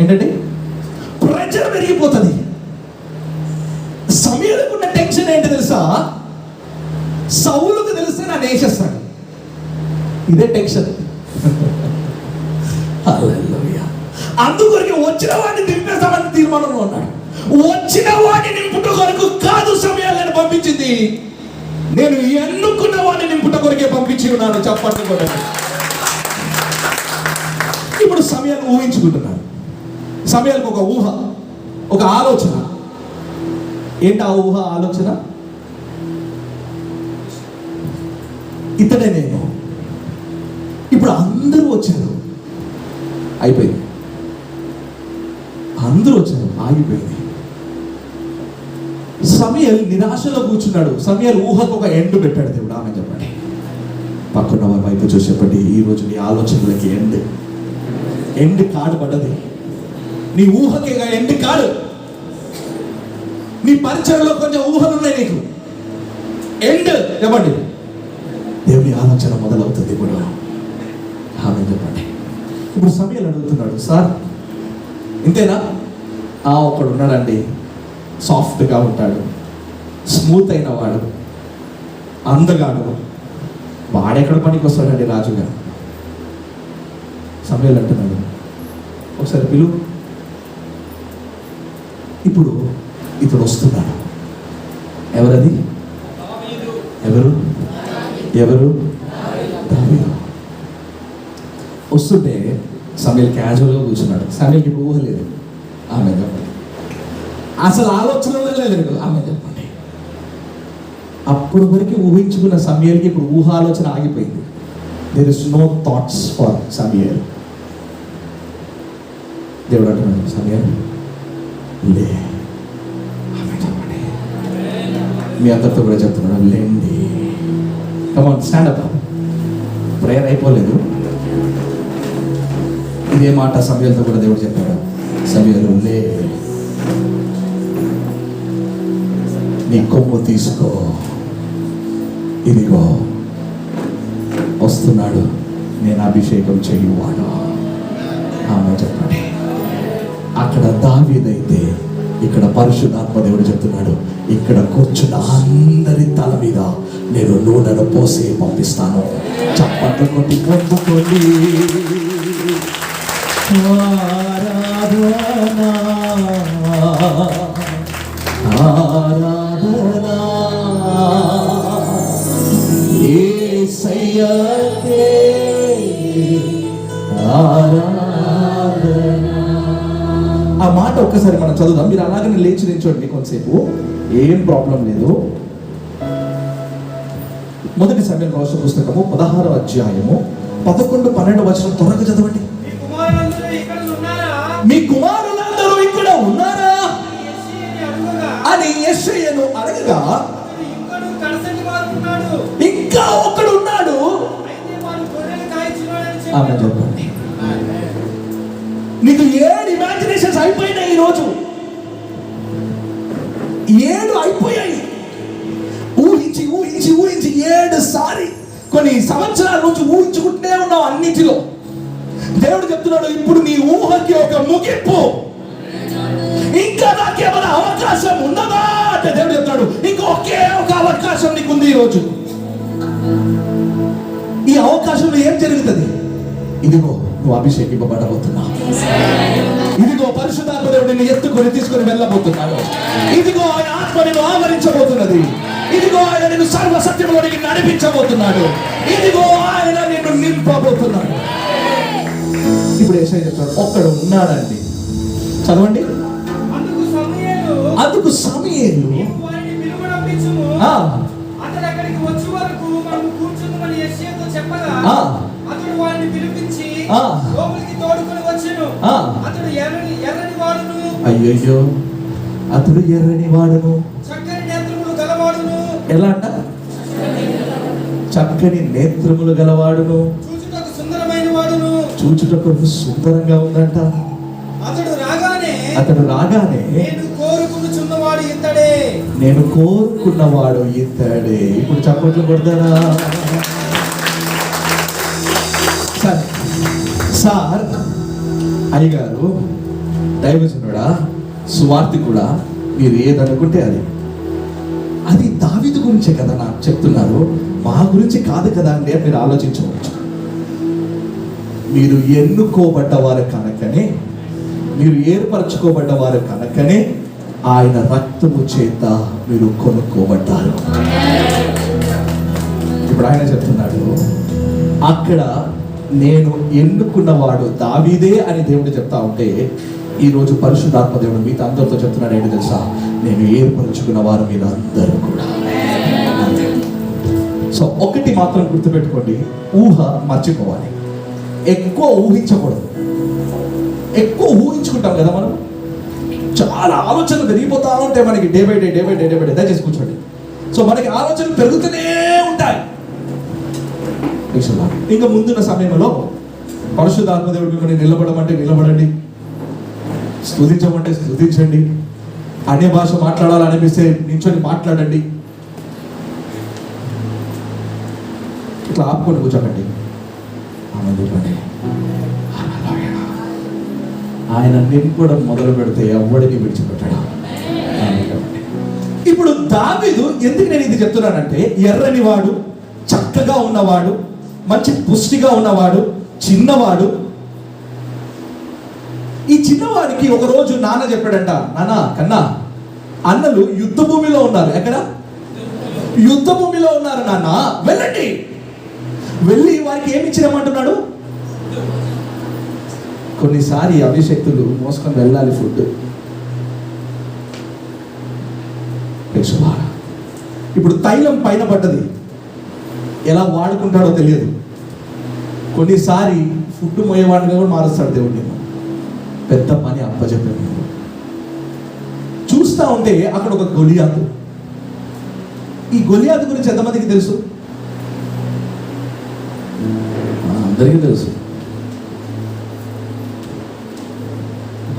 ఏంటంటే ప్రెజర్ పెరిగిపోతుంది. సమూయేలుకు ఉన్న టెన్షన్ ఏంటి తెలుసా? సౌలుకు తెలిస్తే నన్ను వేసేస్తాడు. ఇదే టెన్షన్. అందుకొరికి వచ్చిన వాడిని నింపేస్తామని తీర్మానంలో ఉన్నాడు. వచ్చిన వాడిని నింపుట కొరకు కాదు సమయాలను పంపించింది, నేను ఎన్నుకున్న వాడిని నింపుట కొరకే పంపించి ఉన్నాను. చెప్పండి కొరకు. ఇప్పుడు సమయాన్ని ఊహించుకుంటున్నాను. సమయానికి ఒక ఊహ, ఒక ఆలోచన. ఏంటి ఆ ఊహ, ఆలోచన? ఇతడే నేను. ఇప్పుడు అందరూ వచ్చారు, అయిపోయింది. అందరూ వచ్చారు, ఆగిపోయింది. సమూయేలు నిరాశలో కూర్చున్నాడు. సమూయేలు ఊహకు ఒక ఎండ్ పెట్టాడు దేవుడు. ఆమె చెప్పండి. పక్కన వారి వైపు చూసి చెప్పండి, ఈరోజు నీ ఆలోచనలకి ఎండ్ కాడు పడ్డది. నీ ఊహకి ఎండ్ కాడు. నీ పరిచయంలో కొంచెం ఊహలు ఉన్నాయి, నీకు ఎండ్ చెప్పండి. దేవుని ఆలోచన మొదలవుతుంది ఇప్పుడు. ఆమె చెప్పండి. ఇప్పుడు సమూయేలు అడుగుతున్నాడు, సార్ ఇంతేనా? ఒకడు ఉన్నాడండి, సాఫ్ట్గా ఉంటాడు, స్మూత్ అయిన వాడు, అందగాడు. వాడెక్కడ పనికి వస్తాడండి రాజుగా? సమూయేలు అంటున్నాడు, ఒకసారి పిలువు. ఇప్పుడు ఇతడు వస్తున్నాడు. ఎవరది? ఎవరు? దావీదు. వస్తుంటే సమయల్ క్యాజువల్గా కూర్చున్నాడు. సమయల్కి ఇప్పుడు ఊహ లేదు. ఆమె చెప్పండి. అసలు ఆలోచనలో లేదు. ఆమె చెప్పండి. అప్పుడు వరకు ఊహించుకున్న సమయల్కి ఇప్పుడు ఊహ ఆలోచన ఆగిపోయింది. There is no thoughts for Samuel. దేవుడు అంటున్నాడు, సమయల్ లే. ఆమె చెప్పండి. మీ అందరితో కూడా చెప్తున్నాడు, లేండి. కమాన్, స్టాండ్ అప్. ప్రేయర్ అయిపోలేదు. ఇదే మాట సమయల్తో కూడా దేవుడు చెప్పాడు, సమయలు లే, నీ కొమ్ము తీసుకో, ఇదిగో వస్తున్నాడు, నేను అభిషేకం చేయువాడు. ఆమె చెప్పండి. అక్కడ దావీదైతే ఇక్కడ పరిశుద్ధాత్మ దేవుడు చెప్తున్నాడు, ఇక్కడ కూర్చున్న అందరి తల మీద నేను నూనెను పోసి పంపిస్తాను. చప్పట్లు కొట్టి పొందుకోండి. ఆరాధనా ఆరాధనా యేసయ్యకే ఆరాధనా. ఆ మాట ఒక్కసారి మనం చదువుదాం. మీరు అలాగనే లేచి నిల్చోండి కొంతసేపు, ఏం ప్రాబ్లం లేదు. మొదటి సమయం రాష్ట్ర పుస్తకము 16వ అధ్యాయము 11, 12 వచనం త్వరగా చదవండి. మీ కుమారులందరూ ఇక్కడ ఉన్నారా అని యెషయాను అడగగా, ఇంకా ఒకడు ఉన్నాడు. ఆమె చెప్పండి. నీకు 7 ఇమాజినేషన్స్ అయిపోయినాయి. ఈరోజు 7 అయిపోయాయి. ఊహించి ఊహించి ఊహించి 7 సారి కొన్ని సంవత్సరాల నుంచి ఊహించుకుంటూనే ఉన్నావు అన్నిటిలో. దేవుడు చెప్తున్నాడు, ఇప్పుడు నీ ఊహకి ఒక ముగింపు. ఇంకా నాకేమైనా అవకాశం ఉన్నదా అంటే దేవుడు చెప్తున్నాడు, ఇంకా ఒకే ఒక అవకాశం నీకుంది ఈరోజు. ఈ అవకాశంలో ఏం జరుగుతుంది? ఇదిగో నువ్వు అభిషేకింపబడబోతున్నావు. ఇదిగో పరిశుద్ధాత్మ దేవుడు నిన్ను ఎత్తుకొని తీసుకొని వెళ్ళబోతున్నాడు. ఇదిగో ఆయన ఆత్మ నిన్ను ఆవరించబోతున్నది. ఇదిగో ఆయన నిన్ను సర్వ సత్యంలోనికి నడిపించబోతున్నాడు. ఇదిగో ఆయన నిన్ను నింపబోతున్నాడు. ఇప్పుడు యేషయా చెప్తాడు, ఒక్కడు ఉన్నాడండి. చదవండి. అందుకు సమూయేలు అతడు అక్కడికి వచ్చే వరకు మనం కూర్చుందామని యెషయాతో చెప్పగా, అతడు వారిని పిలిపించి లోపలికి తోడుకొని వచ్చెను. అతడు ఎర్రని వాడును. అయ్యయ్యో, అతడు ఎర్రని వాడును, చక్కని నేత్రములు గలవాడును. ఎలా అంట? చక్కని నేత్రములు గలవాడును, చూచుటకు సుందరమైన వాడును. చూచుటకు సుందరంగా ఉందంట. అతడు రాగానే నేను కోరుకున్నవాడు ఇతడే. ఇప్పుడు చప్పట్లు కొడతారా? సార్ అయ్యగారు, దైవజనుడా, సువార్తికుడా, మీరు ఏదనుకుంటే అది దావీదు గురించే కదా నాకు చెప్తున్నారు, మా గురించి కాదు కదా అండి అని మీరు ఆలోచించవచ్చు. మీరు ఎన్నుకోబడ్డవారు కనుకనే, మీరు ఏర్పరచుకోబడ్డవారు కనుకనే ఆయన రక్తము చేత మీరు కొనుక్కోబడ్డారు. ఇప్పుడు ఆయన చెప్తున్నాడు, అక్కడ నేను ఎన్నుకున్నవాడు దావీదే అని దేవుడు చెప్తా ఉంటే, ఈరోజు పరిశుద్ధాత్మ దేవుడు మీతో అందరితో చెప్తున్నాడు ఏంటి తెలుసా? నేను ఏర్పరచుకున్న వారు మీరు అందరూ కూడా. సో ఒకటి మాత్రం గుర్తుపెట్టుకోండి, ఊహ మర్చిపోవాలి. ఎక్కువ ఊహించకూడదు. ఎక్కువ ఊహించుకుంటాం కదా మనం, చాలా ఆలోచనలు పెరిగిపోతా ఉంటాయి మనకి డే బై డే. దయచేసి కూర్చోండి. సో మనకి ఆలోచనలు పెరుగుతూనే ఉంటాయి. ఇంకా ముందున్న సమయంలో పరిశుద్ధాత్మ దేవుడు మిమ్మల్ని నిలబడమంటే నిలబడండి, స్తుతించమంటే స్తుతించండి, అన్య భాష మాట్లాడాలనిపిస్తే నించొని మాట్లాడండి. ఇట్లా ఆపుకొని కూర్చోకండి. ఆయన నింపడం మొదలు పెడితే ఎవడిని విడిచిపెట్టాడు. ఇప్పుడు దావీదు ఎందుకు నేను ఇది చెప్తున్నానంటే, ఎర్రని వాడు, చక్కగా ఉన్నవాడు, మంచి పుష్టిగా ఉన్నవాడు, చిన్నవాడు, వారికి ఒక రోజు నాన్న చెప్పాడంట, నాన్న కన్నా అన్నలు యుద్ధ భూమిలో ఉన్నారు. ఎక్కడ? యుద్ధ భూమిలో ఉన్నారు నాన్న, వెళ్ళండి. వెళ్ళి వారికి ఏమి ఇచ్చిరమంటున్నాడు? కొన్నిసారి అభిషక్తులు మోసుకొని వెళ్ళాలి ఫుడ్. ఇప్పుడు తైలం పైన పడ్డది, ఎలా వాడుకుంటాడో తెలియదు. కొన్నిసారి ఫుడ్ మోయేవాడిగా కూడా మారుస్తాడు దేవుడు. నేను పెద్ద పని అప్పచెప్పాను. చూస్తా ఉంటే అక్కడ ఒక గొలియాతు. ఈ గొలియాతు గురించి ఎంతమందికి తెలుసు? అందరికీ తెలుసు.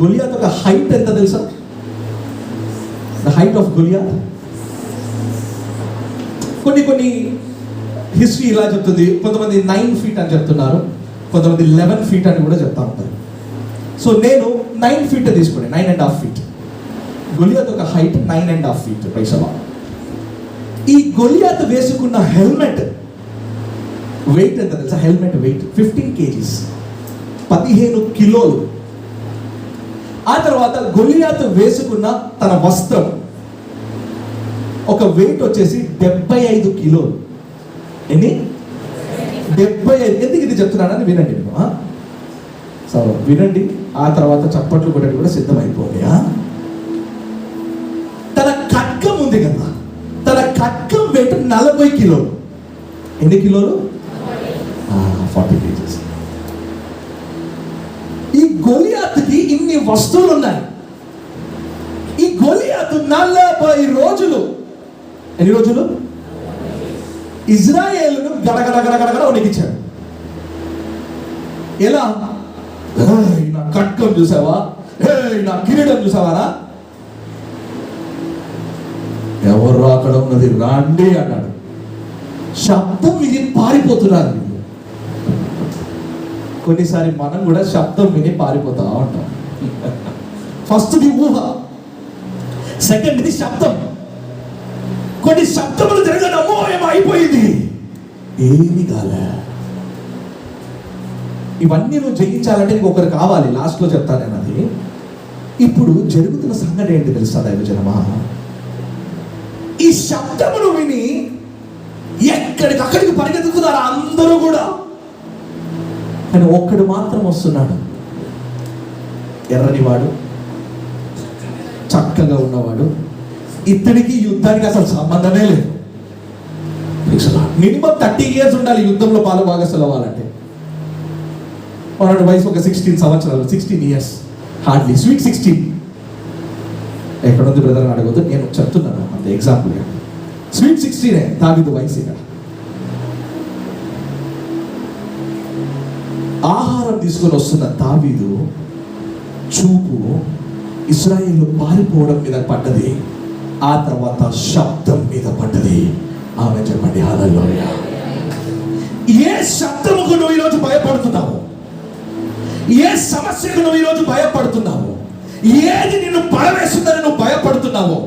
గొలియాత్ ఒక హైట్ ఎంత తెలుసా? The height of Goliath. కొన్ని హిస్టరీ ఇలా చెప్తుంది. కొంతమంది 9 feet అని చెప్తున్నారు, కొంతమంది 11 feet అని కూడా చెప్తా ఉంటారు. సో నేను 9 feet తీసుకుని 9.5 feet. గొలియాత్ ఒక హైట్ 9.5 feet. పైసవా. ఈ గొలియాత్ వేసుకున్న హెల్మెట్ వెయిట్ ఎంత తెలుసా? హెల్మెట్ వెయిట్ 15 kgs, 15 కిలోలు. ఆ తర్వాత గొలియాత్ వేసుకున్న తన వస్త్రం ఒక వెయిట్ వచ్చేసి 75 కిలోలు. ఎన్ని? 75. ఎందుకు ఇది చెప్తున్నానని వినండి. సో వినండి, ఆ తర్వాత చప్పట్లు కొట్టడం కూడా సిద్ధమైపోయి. తన ఖడ్గం ఉంది కదా, తన ఖడ్గం వెయిట్ 40 కిలోలు. ఎన్ని కిలోలు? 40 kgs. ఈ గొలియాతుకి ఇన్ని వస్తువులు ఉన్నాయి. ఈ గొలియాతు 40 రోజులు, ఎన్ని రోజులు? ఇజ్రాయేలును గడగడ వణికించాడు. ఎలా? నా ఖడ్గం చూసావా, నా కిరీటం చూసావారా, ఎవరు అక్కడ ఉన్నది రాండి అన్నాడు. శబ్దం విని పారిపోతున్నారు. కొన్నిసారి మనం కూడా శబ్దం విని పారిపోతా ఉంటాం. ఫస్ట్ది ఊహ, సెకండ్ది శబ్దం. కొన్ని శబ్దములు జరగడం, అమ్మో ఏమో అయిపోయింది, ఏమి కాలే. ఇవన్నీ నువ్వు జయించాలంటే నీకు ఒకరు కావాలి. లాస్ట్లో చెప్తాను నేను అది. ఇప్పుడు జరుగుతున్న సంఘటన ఏంటి తెలుసా దైవజనమా? ఈ శబ్దమును విని ఎక్కడికక్కడికి పరిగెత్తుతున్నారు అందరూ కూడా. కానీ ఒక్కడు మాత్రం వస్తున్నాడు, ఎర్రనివాడు, చక్కగా ఉన్నవాడు. ఇతడికి యుద్ధానికి అసలు సంబంధమే లేదు. మినిమం 30 years ఉండాలి యుద్ధంలో పాలు భాగస్వాలు అవ్వాలంటే. వాడు వయసు ఒక 16 సంవత్సరాలు, 16 years హార్డ్లీ, స్వీట్ 16. ఎక్కడుంది బ్రదర్ అని అడగద్దు, నేను చెప్తున్నాను అంతే ఎగ్జాంపుల్గా. స్వీట్ 16 దావీదు వయసు. ఇక్కడ ఆహారం తీసుకొని వస్తున్న దావీదు చూపు ఇశ్రాయేలు పారిపోవడం మీద పడ్డది, ఆ తర్వాత శబ్దం మీద పడ్డది. ఆమె చెప్పండి హల్లెలూయా. ఏ శబ్దముకు నువ్వు ఈరోజు భయపడుతున్నావు? ఏ సమస్యకు నువ్వు ఈరోజు భయపడుతున్నావు? ఏది నిన్ను పడవేస్తుందని నువ్వు భయపడుతున్నావో,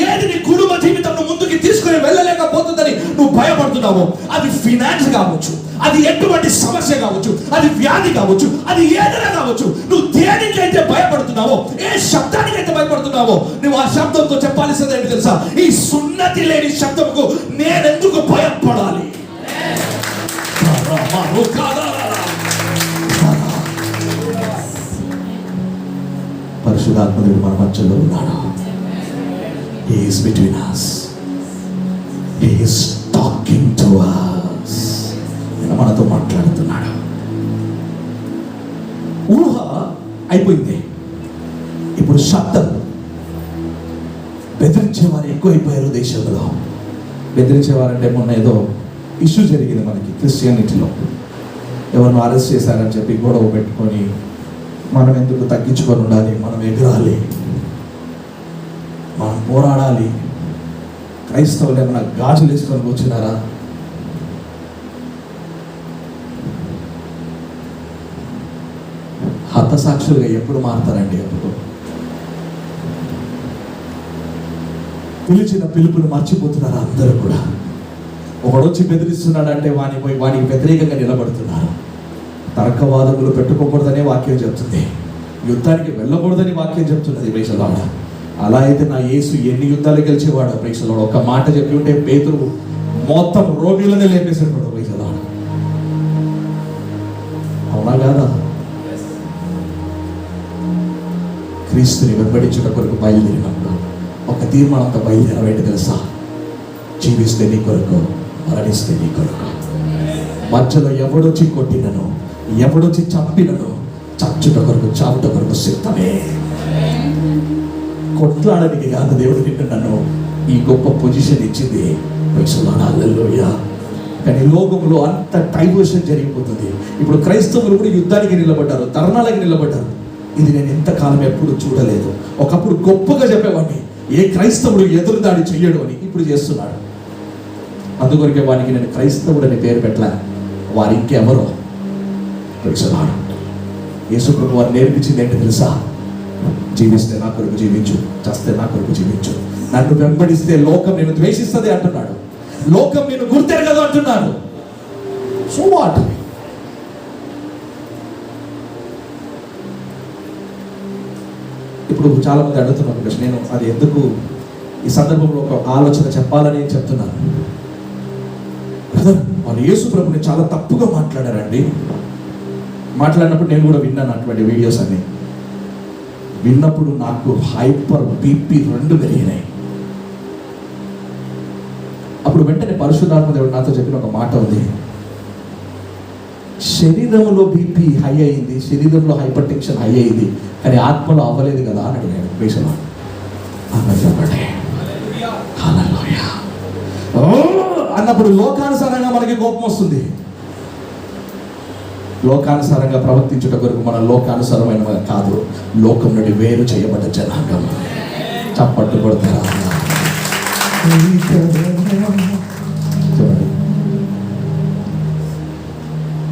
ఏది నీ కుటుంబ జీవితం ముందుకు తీసుకుని వెళ్ళలేకపోతుందని నువ్వు భయపడుతున్నావో, అది ఫినాన్స్ కావచ్చు, అది ఎటువంటి సమస్య కావచ్చు, అది వ్యాధి కావచ్చు, అది ఏదైనా కావచ్చు. నువ్వు దేనికైతే భయపడుతున్నావో, ఏ శబ్దానికైతే భయపడుతున్నావో, నువ్వు ఆ శబ్దంతో చెప్పాల్సింది ఏంటి తెలుసా? ఈ సున్నతి లేని శబ్దముకు నేనెందుకు భయపడాలి? పరిశుద్ధాత్ముడు మన మధ్యలో ఉన్నాడు. He is between us. He is talking to us. మనతో మాట్లాడుతున్నాడు. ఊహ అయిపోయింది, ఇప్పుడు శబ్దం. బెదిరించేవారు ఎక్కువైపోయారు దేశంలో. బెదిరించేవారంటే మొన్న ఏదో ఇష్యూ జరిగింది మనకి క్రిస్టియానిటీలో. ఎవరిని అరెస్ట్ చేశారని చెప్పి గొడవ పెట్టుకొని, మనం ఎందుకు తగ్గించుకొని ఉండాలి, మనం ఎగరాలి, మనం పోరాడాలి. క్రైస్తవులు ఏమైనా గాజులు వేసుకొని వచ్చినారా? హతసాక్షులుగా ఎప్పుడు మారుతారండి? ఎప్పుడు పిలిచిన పిలుపులు మర్చిపోతున్నారు అందరూ కూడా. ఒకడొచ్చి బెదిరిస్తున్నాడంటే వానికి వ్యతిరేకంగా నిలబడుతున్నారు. తర్కవాదములు పెట్టుకోకూడదనే వాక్యం చెప్తుంది. యుద్ధానికి వెళ్ళకూడదని వాక్యం చెప్తున్నది. ప్రైసలాడ అలా అయితే నా యేసు ఎన్ని యుద్ధాలు గెలిచేవాడు. ప్రైసలాడ ఒక మాట చెప్పి ఉంటే పేతురు మొత్తం రోమిలోనే లేపేసేవాడు. ప్రైసలాడ అవునా కాదా? క్రీస్తుని వెంబడించుట కొరకు బయలుదేరినప్పుడు ఒక తీర్మానంతో బయలుదేరవేంటి తెలుసా? జీవిస్తే నీ కొరకు, మరణిస్తే నీ కొరకు. మధ్యలో ఎవడొచ్చి కొట్టినను, ఎవడొచ్చి చంపినను, చచ్చుట కొరకు, చావుట కొరకు సిద్ధమే. కొట్లాడడానికి కాదు దేవుడు నిన్ను నన్ను ఈ గొప్ప పొజిషన్ ఇచ్చింది. హల్లెలూయా. కానీ లోకంలో అంత డైవర్షన్ జరిగిపోతుంది. ఇప్పుడు క్రైస్తవులు కూడా యుద్ధానికి నిలబడ్డారు, ధర్నాలకి నిలబడ్డారు. ఇది నేను ఇంతకాలం ఎప్పుడు చూడలేదు. ఒకప్పుడు గొప్పగా చెప్పేవాడిని, ఏ క్రైస్తవుడు ఎదురుదాడి చెయ్యడు అని. ఇప్పుడు చేస్తున్నాడు. అందుకొరకే వానికి నేను క్రైస్తవుడు అని పేరు పెట్టలే, వారు ఇంకెవరో. తెలుసున్నాడు యేసు ప్రభు వారు నేర్పించింది ఏంటి తెలుసా? జీవిస్తే నా కొరకు జీవించు, చస్తే నా కొరకు జీవించు. నన్ను వెంబడిస్తే లోకం నేను ద్వేషిస్తుంది అంటున్నాడు. లోకం నేను గుర్తెరగదు అంటున్నాడు. So what? ఇప్పుడు చాలా మంది అడుగుతున్నారు ప్రశ్న, నేను అది ఎందుకు ఈ సందర్భంలో ఒక ఆలోచన చెప్పాలని చెప్తున్నాను. వాళ్ళు యేసు ప్రభుని చాలా తప్పుగా మాట్లాడారండి. మాట్లాడినప్పుడు నేను కూడా విన్నాను అటువంటి వీడియోస్ అన్ని. విన్నప్పుడు నాకు హైపర్ బీపీ 2 పెరిగినాయి. అప్పుడు వెంటనే పరిశుద్ధాత్మ దేవుడు నాతో చెప్పిన ఒక మాట ఉంది. శరీరంలో బీపీ హై అయింది, శరీరంలో హైపర్ టెన్షన్ హై అయింది, కానీ ఆత్మలో అవ్వలేదు కదా అని అడిగాడు. ప్రేక్షణ అన్నప్పుడు లోకానుసారంగా మనకి కోపం వస్తుంది. లోకానుసారంగా ప్రవర్తించుట కొరకు మన లోకానుసారమైన కాదు, లోకం నుండి వేరు చేయబడ్డ జనాంగం. చప్పట్లు కొడతారా?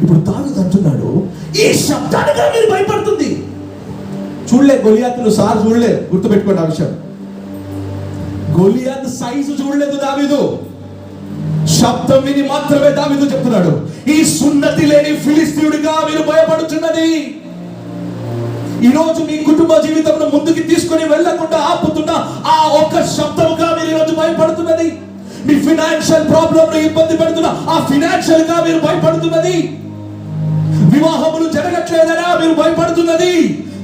ఇప్పుడు దావీదు అంటున్నాడు, ఈ శబ్దానికి మీరు భయపడుతుంది. చూడలే గొలియాతును సార్ చూడలే, గుర్తుపెట్టుకోండి ఆ విషయం. గొలియాత్ సైజు చూడలేదు దావీదు, శబ్దం విని మాత్రమే దావీదు చెప్తున్నాడు, ఈ సున్నతి లేని ఫిలిస్తీయుడిగా మీరు భయపడుతున్నది. ఈరోజు మీ కుటుంబ జీవితంలో ముందుకు తీసుకొని వెళ్ళకుండా ఆపుతున్న ఆ ఒక్క శబ్దముగా మీరు ఈరోజు భయపడుతున్నది. మీ ఫైనాన్షియల్ ప్రాబ్లం ఇబ్బంది పెడుతున్న ఆ ఫైనాన్షియల్ గా మీరు భయపడుతున్నది. వివాహములు జరగట్లేదనా మీరు భయపడుతున్నది.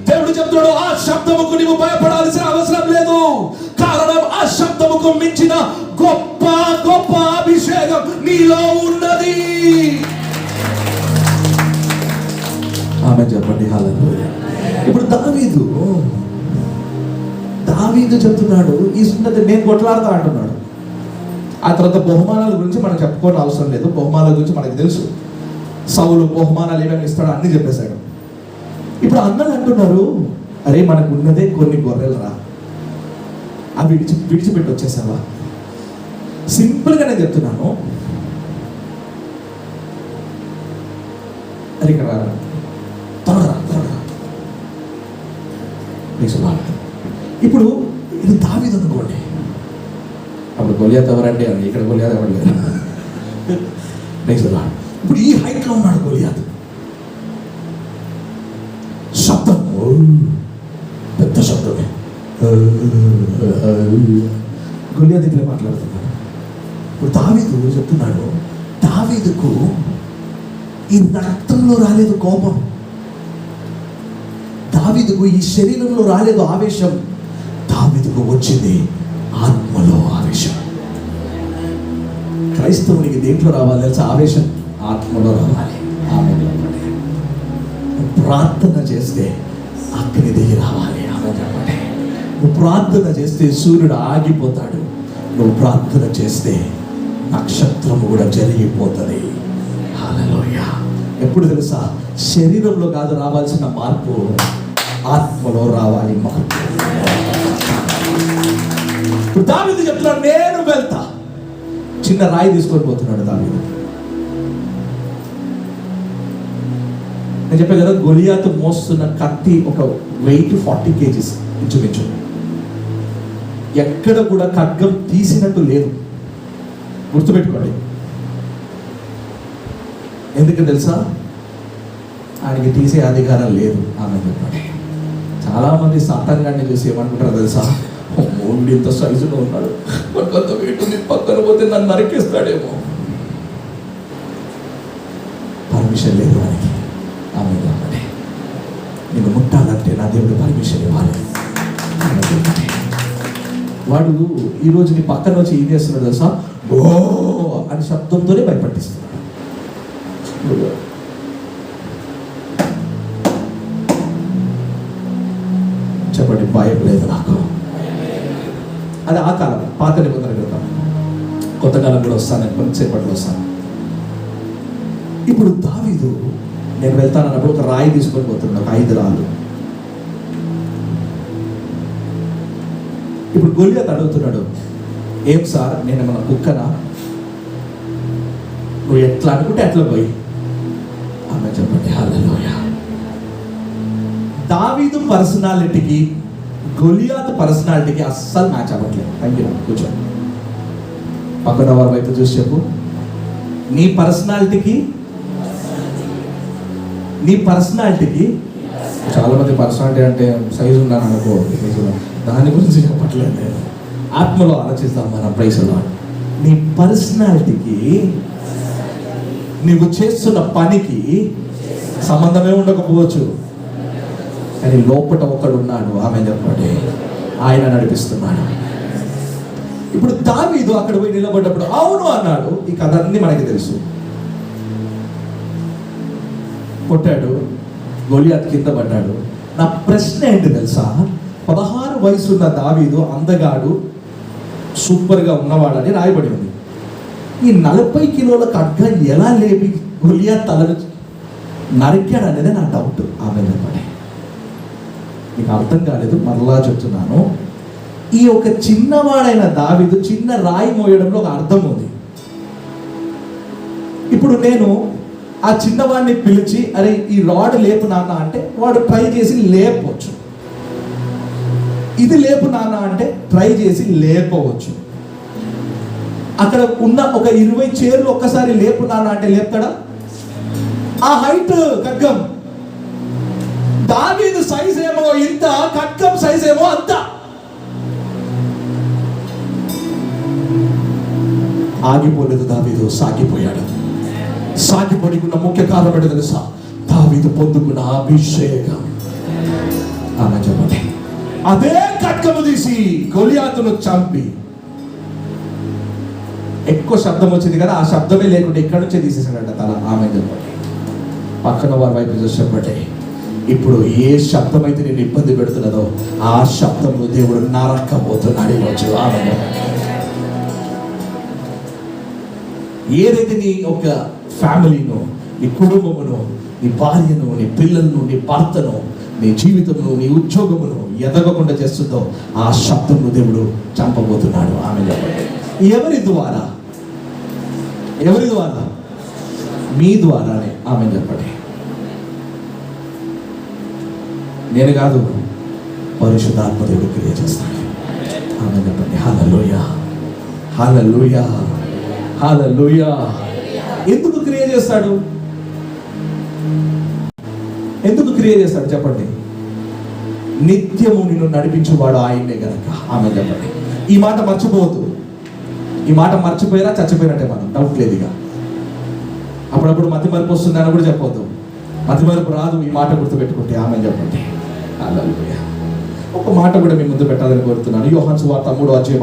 దేవుడు చెప్తున్నాడు, ఆ శబ్దముకు నీవు భయపడాల్సిన అవసరం లేదు. కారణం ఆ శబ్దముకు మించిన గొప్ప గొప్ప అభిషేకం నీలో ఉన్నది. ఆమె చెప్పండి హల్లెలూయా. ఇప్పుడు దావీదు చెప్తున్నాడు, ఈ సున్నతి నేను కొట్లాడతా అంటున్నాడు. ఆ తర్వాత బహుమానాల గురించి మనం చెప్పుకోవడం అవసరం లేదు. బహుమానాల గురించి మనకు తెలుసు. సౌలు బహుమానాలు ఏమేమి ఇస్తాడో అన్ని చెప్పేశాడు. ఇప్పుడు అన్నలు అంటున్నారు, అరే మనకు ఉన్నదే కొన్ని గొర్రెలు రా, అవి విడిచిపెట్టి వచ్చేసావా? సింపుల్గా నేను చెప్తున్నాను, అరే ఇక్కడ త్వరగా ఇప్పుడు ఇది దావీదు అనుకోండి. అప్పుడు గొలియాత్ ఎవరంటే అని, ఇక్కడ గొలియాత్ ఎవరు లేరు. ఇప్పుడు ఈ హైట్లో ఉన్నాడు గొలియాత్. శబ్దం పెద్ద శబ్దమే. గొలియాత్ ఇట్లా మాట్లాడుతున్నాడు. ఇప్పుడు దావీదు చెప్తున్నాడు, దావీదుకు ఈ రక్తంలో రాలేదు కోపం, దావీదుకు ఈ శరీరంలో రాలేదు ఆవేశం, దావీదుకు వచ్చింది ఆత్మలో ఆవేశం. క్రైస్తవునికి దేంట్లో రావాలి తెలుసా? ఆవేశం ఆత్మలో రావాలి. ఆమెలో ప్రార్థన చేస్తే అగ్ని దిగి రావాలి. ఆమె చెప్పండి. నువ్వు ప్రార్థన చేస్తే సూర్యుడు ఆగిపోతాడు, నువ్వు ప్రార్థన చేస్తే నక్షత్రము కూడా జరిగిపోతుంది. హల్లెలూయా. ఎప్పుడు తెలుసా? శరీరంలో కాదు రావాల్సిన మార్పు, ఆత్మలో రావాలి మార్పు. ఇప్పుడు దావీదు చెప్తున్నాడు, నేను వెళ్తా. చిన్న రాయి తీసుకొని పోతున్నాడు దావీదు. నేను చెప్పాను కదా, గొలియాతు మోస్తున్న కత్తి ఒక వెయిట్ 40 kgs ఇంచుమించు. ఎక్కడ కూడా ఖడ్గం తీసినట్టు లేదు, గుర్తుపెట్టుకోండి. ఎందుకు తెలుసా? ఆయనకి తీసే అధికారం లేదు. ఆమె చెప్పండి. చాలా మంది సాతాన్ గారిని చూసి ఏమనుకుంటారు తెలుసా, ఓన్లీ ఇంత సైజులో ఉన్నాడు, కొంత వెయిట్ ఉంది, పక్కన పోతే నన్ను నరికేస్తాడేమో. పర్మిషన్ లేదు వారికి. ఆమె కాబట్టి నేను ముట్టాలంటే నా దేవుడు పర్మిషన్ ఇవ్వాలి. వాడు ఈరోజు నీ పక్కన వచ్చి ఏం చేస్తున్నాడు తెలుసా, ఓ అని శబ్దంతోనే భయపట్టిస్తున్నాడు. చెప్పండి, భయం లేదు నాకు. అది ఆ కాలం, పాత నిబంధన క్రితం. కొత్త కాలం కూడా వస్తాను, కొంతసేపట్లో వస్తాను. ఇప్పుడు దావీదు నేను వెళ్తానన్నప్పుడు ఒక రాయి తీసుకొని పోతున్నాడు, ఒక 5 రాళ్ళు. ఇప్పుడు గొలియాతు అడుగుతున్నాడు, ఏం సార్ నేను మన కుక్కనా, నువ్వు ఎట్లా అనుకుంటే అట్లా పోయి. ఆమె చెప్పండి హల్లెలూయా. దావీదు పర్సనాలిటీకి గొలియాతు పర్సనాలిటీకి అస్సలు మ్యాచ్ అవ్వట్లేదు. Thank you. కూర్చోండి, పక్కన వారి వైపు చూసి చెప్పు, నీ పర్సనాలిటీకి చాలా మంది పర్సనాలిటీ అంటే సైజు ఉన్నాను అనుకో, దాని గురించి చెప్పట్లేదు నేను. ఆత్మలో ఆలోచిస్తాం మనం. ప్రైస్లో నీ పర్సనాలిటీకి నీవు చేస్తున్న పనికి సంబంధమే ఉండకపోవచ్చు, కానీ లోపల ఒకడు ఉన్నాడు. ఆమె చెప్పండి, ఆయన నడిపిస్తున్నాడు. ఇప్పుడు దావీదు అక్కడ పోయి నిలబడ్డప్పుడు అవును అన్నాడు. ఈ కథ అన్ని మనకి తెలుసు. కొట్టాడు, గొలియాతు కింద పడ్డాడు. నా ప్రశ్న ఏంటి తెలుసా, 16 వయసున్న దావీదు అందగాడు, సూపర్గా ఉన్నవాడని రాయబడి ఉంది. ఈ 40 కిలోల ఖడ్గా ఎలా లేపి గొలియాతు తలను నరికాడు అనేది నా డౌట్. ఆమె చెప్పండి, మీకు అర్థం కాలేదు, మరలా చెప్తున్నాను. ఈ ఒక చిన్నవాడైన దావీదు చిన్న రాయి మోయడంలో ఒక అర్థం ఉంది. ఇప్పుడు నేను ఆ చిన్నవాడిని పిలిచి అరే ఈ రాడ్ లేపు నాన్న అంటే వాడు ట్రై చేసి లేపవచ్చు, ఇది లేపు నాన్న అంటే ట్రై చేసి లేపవచ్చు. అక్కడ ఉన్న ఒక 20 చైర్లు ఒక్కసారి లేపు నాన్న అంటే లేపుతాడా? ఆ హైట్ ఖడ్గం, దావీదు సైజ్ ఏమో ఇంత, ఖడ్గం సైజ్ ఏమో అంత. ఆగిపోలేదు దావీదు, సాగిపోయాడు. సాగిపోయిన ముఖ్య కారణం ఏంటో తెలుసా, దావీదు పొందుకున్న అభిషేకం. ఆమె చెప్పండి, అదే ఖడ్గము తీసి గొలియాతును చంపి, ఎక్కువ శబ్దం వచ్చింది కదా, ఆ శబ్దమే లేకుండా ఇక్కడ నుంచే తీసేసాడంట తల. ఆమె చెప్పండి, పక్కన వారి వైపు చూసి చెప్పండి, ఇప్పుడు ఏ శబ్దం అయితే నేను ఇబ్బంది పెడుతున్నదో ఆ శబ్దంలో దేవుడు నరకబోతున్నాడు ఈరోజు. ఆమె ఏదైతే నీ ఒక ఫ్యామిలీను, నీ కుటుంబమును, నీ భార్యను, నీ పిల్లలను, నీ భర్తను, నీ జీవితమును, నీ ఉద్యోగమును ఎదగకుండా చేస్తుందో ఆ శబ్దమును దేవుడు చంపబోతున్నాడు. ఆమె చెప్పండి, ఎవరి ద్వారా? మీ ద్వారానే. ఆమె చెప్పండి, నేను కాదు, పరిశుద్ధాత్మ దేవుడు క్రియ చేస్తాడు. ఆమె చెప్పండి హల్లెలూయా, హల్లెలూయా, హల్లెలూయా. ఎందుకు క్రియ చేస్తాడు? చెప్పండి, నిత్యము నిన్ను నడిపించువాడు ఆయనే గనక. ఆమె చెప్పండి, ఈ మాట మర్చిపోవద్దు. ఈ మాట మర్చిపోయినా చచ్చిపోయినట్టే, మనం డౌట్ లేదు. ఇక అప్పుడప్పుడు మతి మరుపు వస్తుంది అని కూడా చెప్పవద్దు. మతి మరుపు రాదు ఈ మాట గుర్తుపెట్టుకుంటే. ఆమె చెప్పండి హల్లెలూయా. ఒక మాట కూడా మీ ముందు పెట్టాలని కోరుతున్నాను. యోహాను సువార్త 3:6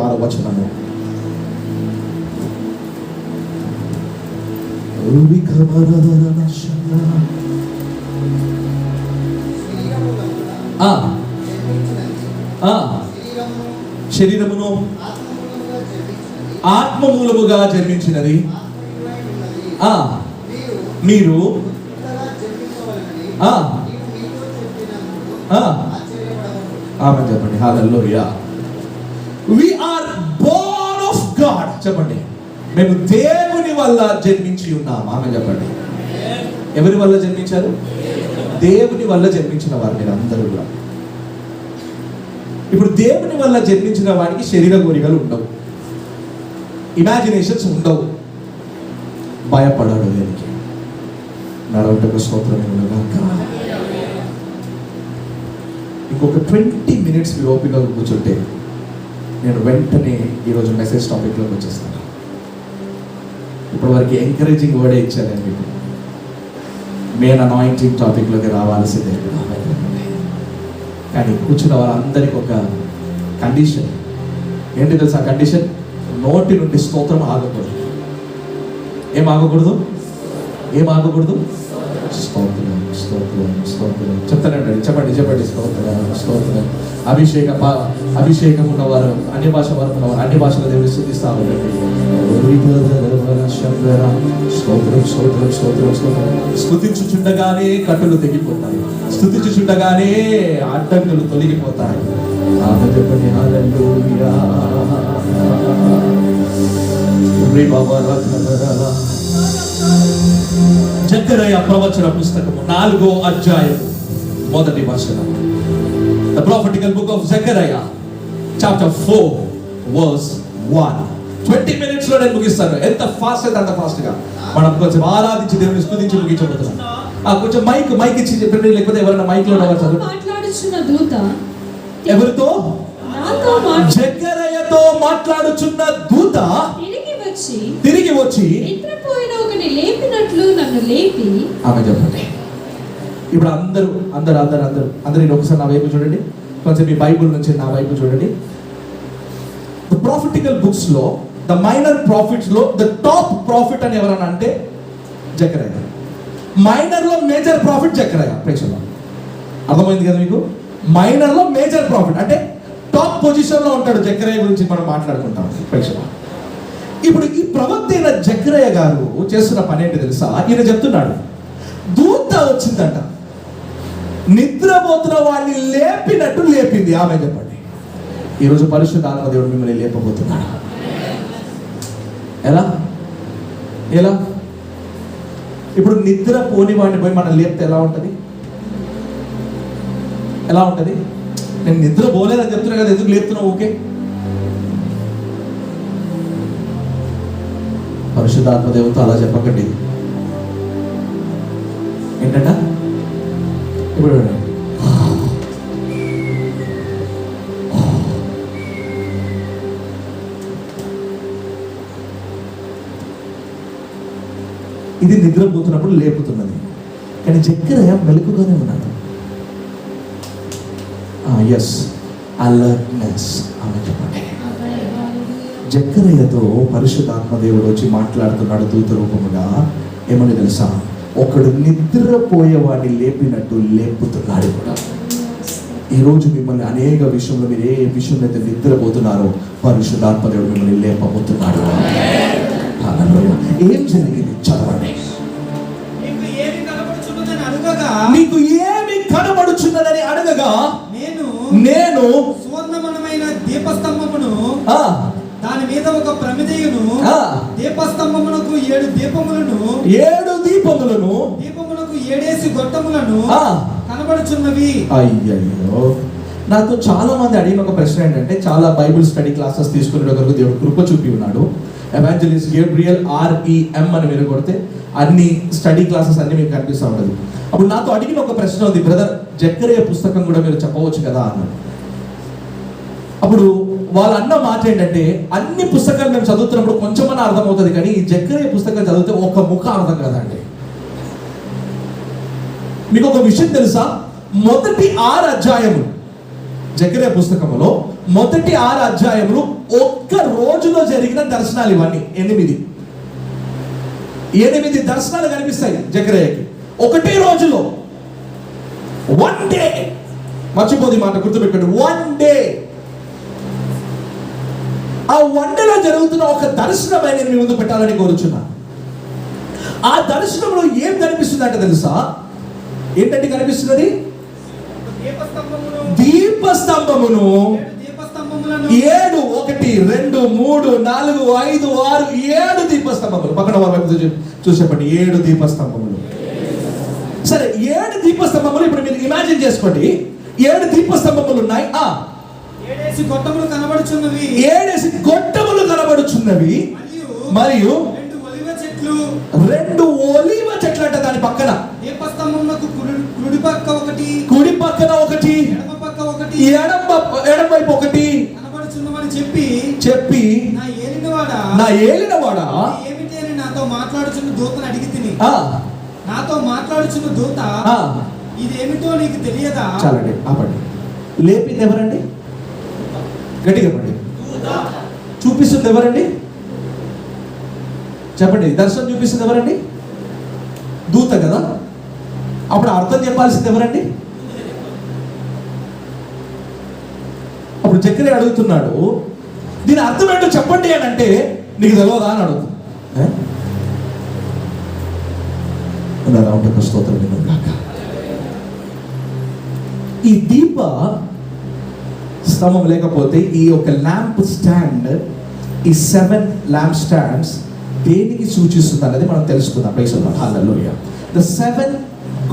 శరీరమును ఆత్మమూలముగా జన్మించినది మీరు ఆమె చెప్పండి hallelujah. We are born of God. చెప్పండి, మేము దేవుని వల్ల జన్మించి ఉన్నాం. ఆమె చెప్పండి, ఎవరి వల్ల జన్మించారు? దేవుని వల్ల జన్మించిన వారు మీరు అందరూ కూడా. ఇప్పుడు దేవుని వల్ల జన్మించిన వారికి శరీర కోరికలు ఉండవు, ఇమాజినేషన్స్ ఉండవు, భయపడాడు దేనికి. నడవటకు స్తోత్రం. ఇంకొక 20 మినిట్స్ మీరు ఓపికగా కూర్చుంటే నేను వెంటనే ఈరోజు మెసేజ్ టాపిక్లోకి వచ్చేస్తాను. ఇప్పటి వరకు ఎంకరేజింగ్ వర్డే ఇచ్చాను నేను మీకు. మెయిన్ అనాయింటింగ్ టాపిక్లోకి రావాల్సిందే. కానీ కూర్చున్న వాళ్ళందరికీ ఒక కండిషన్ ఏంటి తెలుసా? ఆ కండిషన్ నోటి నుండి స్తోత్రం ఆగకూడదు. ఏం ఆగకూడదు? ఏం ఆగకూడదు? స్తోత్రం, స్తోత్రం, స్తోత్రం. చెప్తానండి, చెప్పండి. స్తోత్రం, స్తోత్రం. అభిషేకం ఉన్నవారు, అన్య భాష వారు ఉన్నవారు అన్ని భాషల దేవుని స్తుతిస్తారు. స్తోత్రం, స్తోత్రం, స్తోత్రం, స్తోత్రం. స్తుతించుచుండగానే కట్టులు తెగిపోతాయి, స్తుతించుచుండగానే అడ్డంకులు తొలగిపోతాయి. చెప్పండి హల్లెలూయా. జకర్యా ప్రవచన పుస్తకము 4వ అధ్యాయము 1వ వచనం. The prophetical book of Zechariah chapter 4 verse 1. 20 minutes లో నేను ముగిస్తాను. ఎంత ఫాస్ట్ అయితే అంత ఫాస్ట్ గా మనం కొంచెం ఆరాధించి దేవుని స్తుతించి ముగించబోతున్నాం. కొంచెం మైక్ ఇచ్చి చెప్పండి, లేకపోతే ఎవరైనా మైక్ లో మాట్లాడుచున్న దూత ఎవరితో? జకర్యాతో మాట్లాడుచున్న దూత తిరిగి వచ్చి నిద్రపోయిన ఒకని లేపినట్లు నన్ను లేపి. ఆమె చెప్పండి. ఇప్పుడు అందరూ ఒకసారి నా వైపు చూడండి. కొంచెం మీ బైబుల్ నుంచి నా వైపు చూడండి. ద ప్రాఫిటికల్ బుక్స్ లో, ద మైనర్ ప్రాఫిట్స్ లో ద టాప్ ప్రాఫిట్ అని ఎవరన్నా అంటే జకర్యా. మైనర్ లో మేజర్ ప్రాఫిట్ జకర్యా. ప్రేక్షకులు అర్థమైంది కదా మీకు? మైనర్ లో మేజర్ ప్రాఫిట్ అంటే టాప్ పొజిషన్ లో ఉంటాడు. జకర్యా గురించి మనం మాట్లాడుకుంటాం ప్రేక్షకులు. ఇప్పుడు ఈ ప్రవక్త అయిన జకర్యా గారు చేస్తున్న పని ఏంటి తెలుసా? ఈయన చెప్తున్నాడు, దూత వచ్చిందంట, నిద్రపోతున్న వాడిని లేపినట్టు లేపింది. ఆమె చెప్పండి. ఈరోజు పరిశుద్ధ ఆత్మ దేవుడు మిమ్మల్ని లేపబోతున్నాడు. ఎలా? ఇప్పుడు నిద్ర పోని వాడిని పోయి మనం లేపితే ఎలా ఉంటుంది? నేను నిద్ర పోలేదని చెప్తున్నా కదా, ఎందుకు లేపుతున్నావు? ఓకే, పరిశుద్ధాత్మ దేవుడితో అలా చెప్పకండి. ఏంటంట? ఇప్పుడు ఇది నిద్రపోతున్నప్పుడు లేపుతున్నది, కానీ జకర్యా మెలకుగానే ఉన్నాడు. Yes, alertness. ఆమె చెప్పండి. జకర్యాతో పరిశుద్ధాత్మ దేవుడు వచ్చి మాట్లాడుతున్నాడు దూత రూపముగా. ఏమని తెలుసా? ఒకడు నిద్రపోయేవాడిని లేపినట్టు లేపుతున్నాడు కూడా. ఈరోజు మిమ్మల్ని అనేక విషయంలో, మీరు ఏ విషయంలో అయితే నిద్రపోతున్నారో పరిశుద్ధాత్మ దేవుడు మిమ్మల్ని లేపబోతున్నాడు. ఏం జరిగింది? చదవండి. మీకు ఏమి కనబడుచున్నదని అడగగా నేను సువర్ణమయమైన దీపస్తంభమును, దాని మీద ఒక ప్రమిదయును, దీపస్తంభమునకు 7 దీపములను, 7 దీపములకు 7 గొట్టములను కనబడుచున్నవి. అయ్యయ్యో, నాతో చాలా మంది అడిగిన ఒక ప్రశ్న ఏంటంటే, చాలా బైబిల్ స్టడీ క్లాసెస్ తీసుకునే వరకు దేవుడు కృప చూపి ఉన్నాడు. ఎవాంజలిస్ట్ గేబ్రియల్ REM అని మీరు కొడితే అన్ని స్టడీ క్లాసెస్ అన్ని మీకు కనిపిస్తూ ఉంటుంది. అప్పుడు నాతో అడిగిన ఒక ప్రశ్న ఉంది, బ్రదర్ జకర్యా పుస్తకం కూడా మీరు చెప్పవచ్చు కదా అన్నాడు. అప్పుడు వాళ్ళు అన్న మాట ఏంటంటే, అన్ని పుస్తకాలు మేము చదువుతున్నప్పుడు కొంచెమన్నా అర్థమవుతుంది, కానీ ఈ జకర్యా పుస్తకం చదివితే ఒక ముఖ అర్థం కదండి. మీకు ఒక విషయం తెలుసా? మొదటి 6 అధ్యాయములు జకర్యా పుస్తకములో మొదటి 6 అధ్యాయములు ఒక్క రోజులో జరిగిన దర్శనాలు. ఇవన్నీ 8 దర్శనాలు కనిపిస్తాయి జకర్యాకి ఒకటే రోజులో. 1 డే. మర్చిపోది మాట, గుర్తుపెట్టుకోండి. 1 డే. ఆ 1 డేలో జరుగుతున్న ఒక దర్శనం నేను మీ ముందు పెట్టాలని కోరుచున్నా. ఆ దర్శనంలో ఏం కనిపిస్తుంది అంటే తెలుసా? ఏంటంటే కనిపిస్తున్నది దీపస్తంభమును. 7 1 2 3 4 5 6 7 దీపస్తంభములు. పక్కన వారి వైపు చూసి చెప్పండి, 7 దీపస్తంభములు. సరే, 7 దీపస్తంభములు. ఇప్పుడు మీరు ఇమాజిన్ చేసుకోండి, 7 దీపస్తంభములు ఉన్నాయి. 7 గొట్టములు కనబడుచున్నవి. 7 గొట్టములు కనబడుచున్నవి. మరియు 2 ఒలీవ చెట్లు అంట దాని పక్కన. దీపస్తంభమునకు కుడి పక్క ఒకటి, కుడి పక్కన ఒకటి, ఎడమ పక్క ఒకటి ఎడం వైపు ఒకటి కనబడుచున్నవని చెప్పి చెప్పి నా ఏలినవాడా ఏమిటి అని నాతో మాట్లాడుచున్న దూతను అడిగి తిని నాతో మాట్లాడుచున్న దూత ఇదేమిటో నీకు తెలియదా? చాలండి, ఆపండి. లేపింది ఎవరండి? గట్టిగా చెప్పండి. చూపిస్తుంది ఎవరండి? చెప్పండి. దర్శనం చూపిస్తుంది ఎవరండి? దూత కదా. అప్పుడు అర్థం చెప్పాల్సింది ఎవరండి? అప్పుడు జక్కయ్య అడుగుతున్నాడు, దీని అర్థం ఏంటో చెప్పండి అని అంటే, నీకు తెలియదా అని అడుగుతుంది. స్తోత్రం కాక. ఈ దీప స్తంభం లేకపోతే ఈ యొక్క ల్యాంప్ స్టాండ్, ఈ 7 ల్యాంప్ స్టాండ్స్ దేనికి సూచిస్తుంది అనేది మనం తెలుసుకుందాం. Praise the lord. Hallelujah. The 7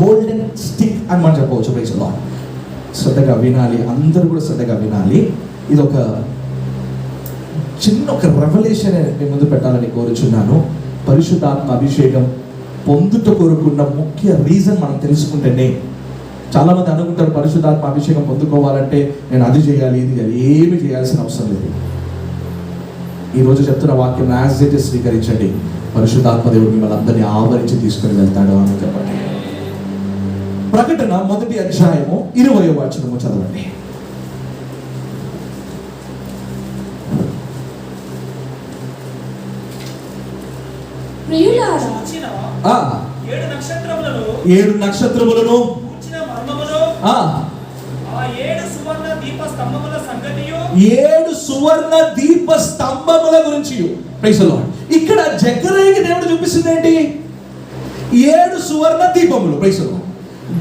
golden stick అని మనం చెప్పవచ్చు. Praise the lord. శ్రద్ధగా వినాలి, అందరూ కూడా శ్రద్ధగా వినాలి. ఇది ఒక చిన్న రెవల్యూషన్ మీ ముందు పెట్టాలని కోరుచున్నాను. పరిశుద్ధాత్మ అభిషేకం పొందుట కోరుకున్న ముఖ్య రీజన్ మనం తెలుసుకుంటేనే, చాలా మంది అనుకుంటారు పరిశుద్ధాత్మ అభిషేకం పొందుకోవాలంటే నేను అది చేయాలి ఇది చేయాలి. ఏమి చేయాల్సిన అవసరం లేదు. ఈరోజు చెప్తున్న వాక్యం యాజ్ ఇట్ ఈస్ స్వీకరించండి. పరిశుద్ధాత్మ దేవుడు మిమ్మల్ని అందరినీ ఆవరించి తీసుకుని వెళ్తాడు అని చెప్పండి. ప్రకటన 1వ అధ్యాయము 20వ వచనము చదవండి. ప్రియులారా, 7 నక్షత్రములను 7 నక్షత్రములను కూర్చిన మర్మమును ఆ 7 సువర్ణ దీప స్తంభముల సంగతియు 7 సువర్ణ దీప స్తంభముల గురించి. Praise the Lord. ఇక్కడ జకర్యాకి దేవుడు చూపిస్తుంది ఏంటి? 7 సువర్ణ దీపములు. Praise the Lord.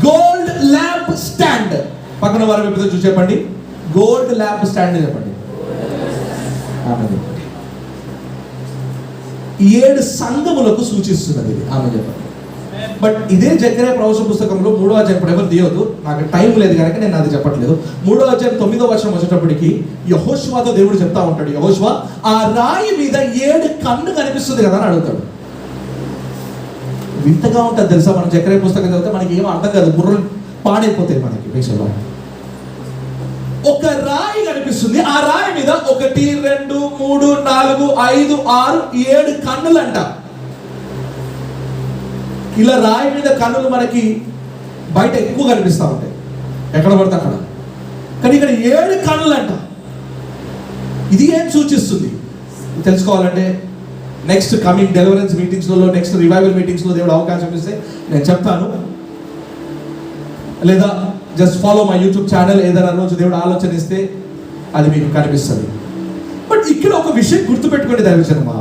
Gold lamp stand. పక్కన వారి వైపు చూసి చెప్పండి, గోల్డ్ ల్యాంప్ స్టాండ్ చెప్పండి. ఆమె 7 సంఘములకు సూచిస్తున్నది. ఆమె చెప్పండి. బట్ ఇదే జకర్యా ప్రవచన పుస్తకంలో 3వ అధ్యాయం, ఇప్పుడు ఎవరు తీయొద్దు, నాకు టైం లేదు కనుక నేను అది చెప్పట్లేదు. 3వ అధ్యాయం 9వ వచనం వచ్చేటప్పటికి యెహోషువతో దేవుడు చెప్తా ఉంటాడు, యెహోషువ ఆ రాయి మీద 7 కన్ను కనిపిస్తుంది కదా అని అడుగుతాడు. వింతగా ఉంటుంది తెలుసా, మనం జకర్యా పుస్తకం చదివితే మనకి ఏం అర్థం కాదు, బుర్రలు పాడైపోతాయి మనకి. విషయంలో ఒక రాయి కనిపిస్తుంది, ఆ రాయి మీద 1 2 3 4 5 6 7 కన్నులు అంట. ఇలా రాయి మీద కన్నులు మనకి బయట ఎక్కువ కనిపిస్తూ ఉంటాయి, ఎక్కడ పడితే అక్కడ. కానీ ఇక్కడ 7 కన్నులు అంట. ఇది ఏం సూచిస్తుంది తెలుసుకోవాలంటే నెక్స్ట్ కమింగ్ డెలివరెన్స్ మీటింగ్స్లో, నెక్స్ట్ రివైవల్ మీటింగ్స్లో దేవుడు అవకాశం ఇస్తే నేను చెప్తాను. లేదా just follow my YouTube channel. ఏదైనా రోజు దేవుడు ఆలోచన ఇస్తే అది మీకు కనిపిస్తుంది. బట్ ఇక్కడ ఒక విషయం గుర్తుపెట్టుకోండి దైవజనమా,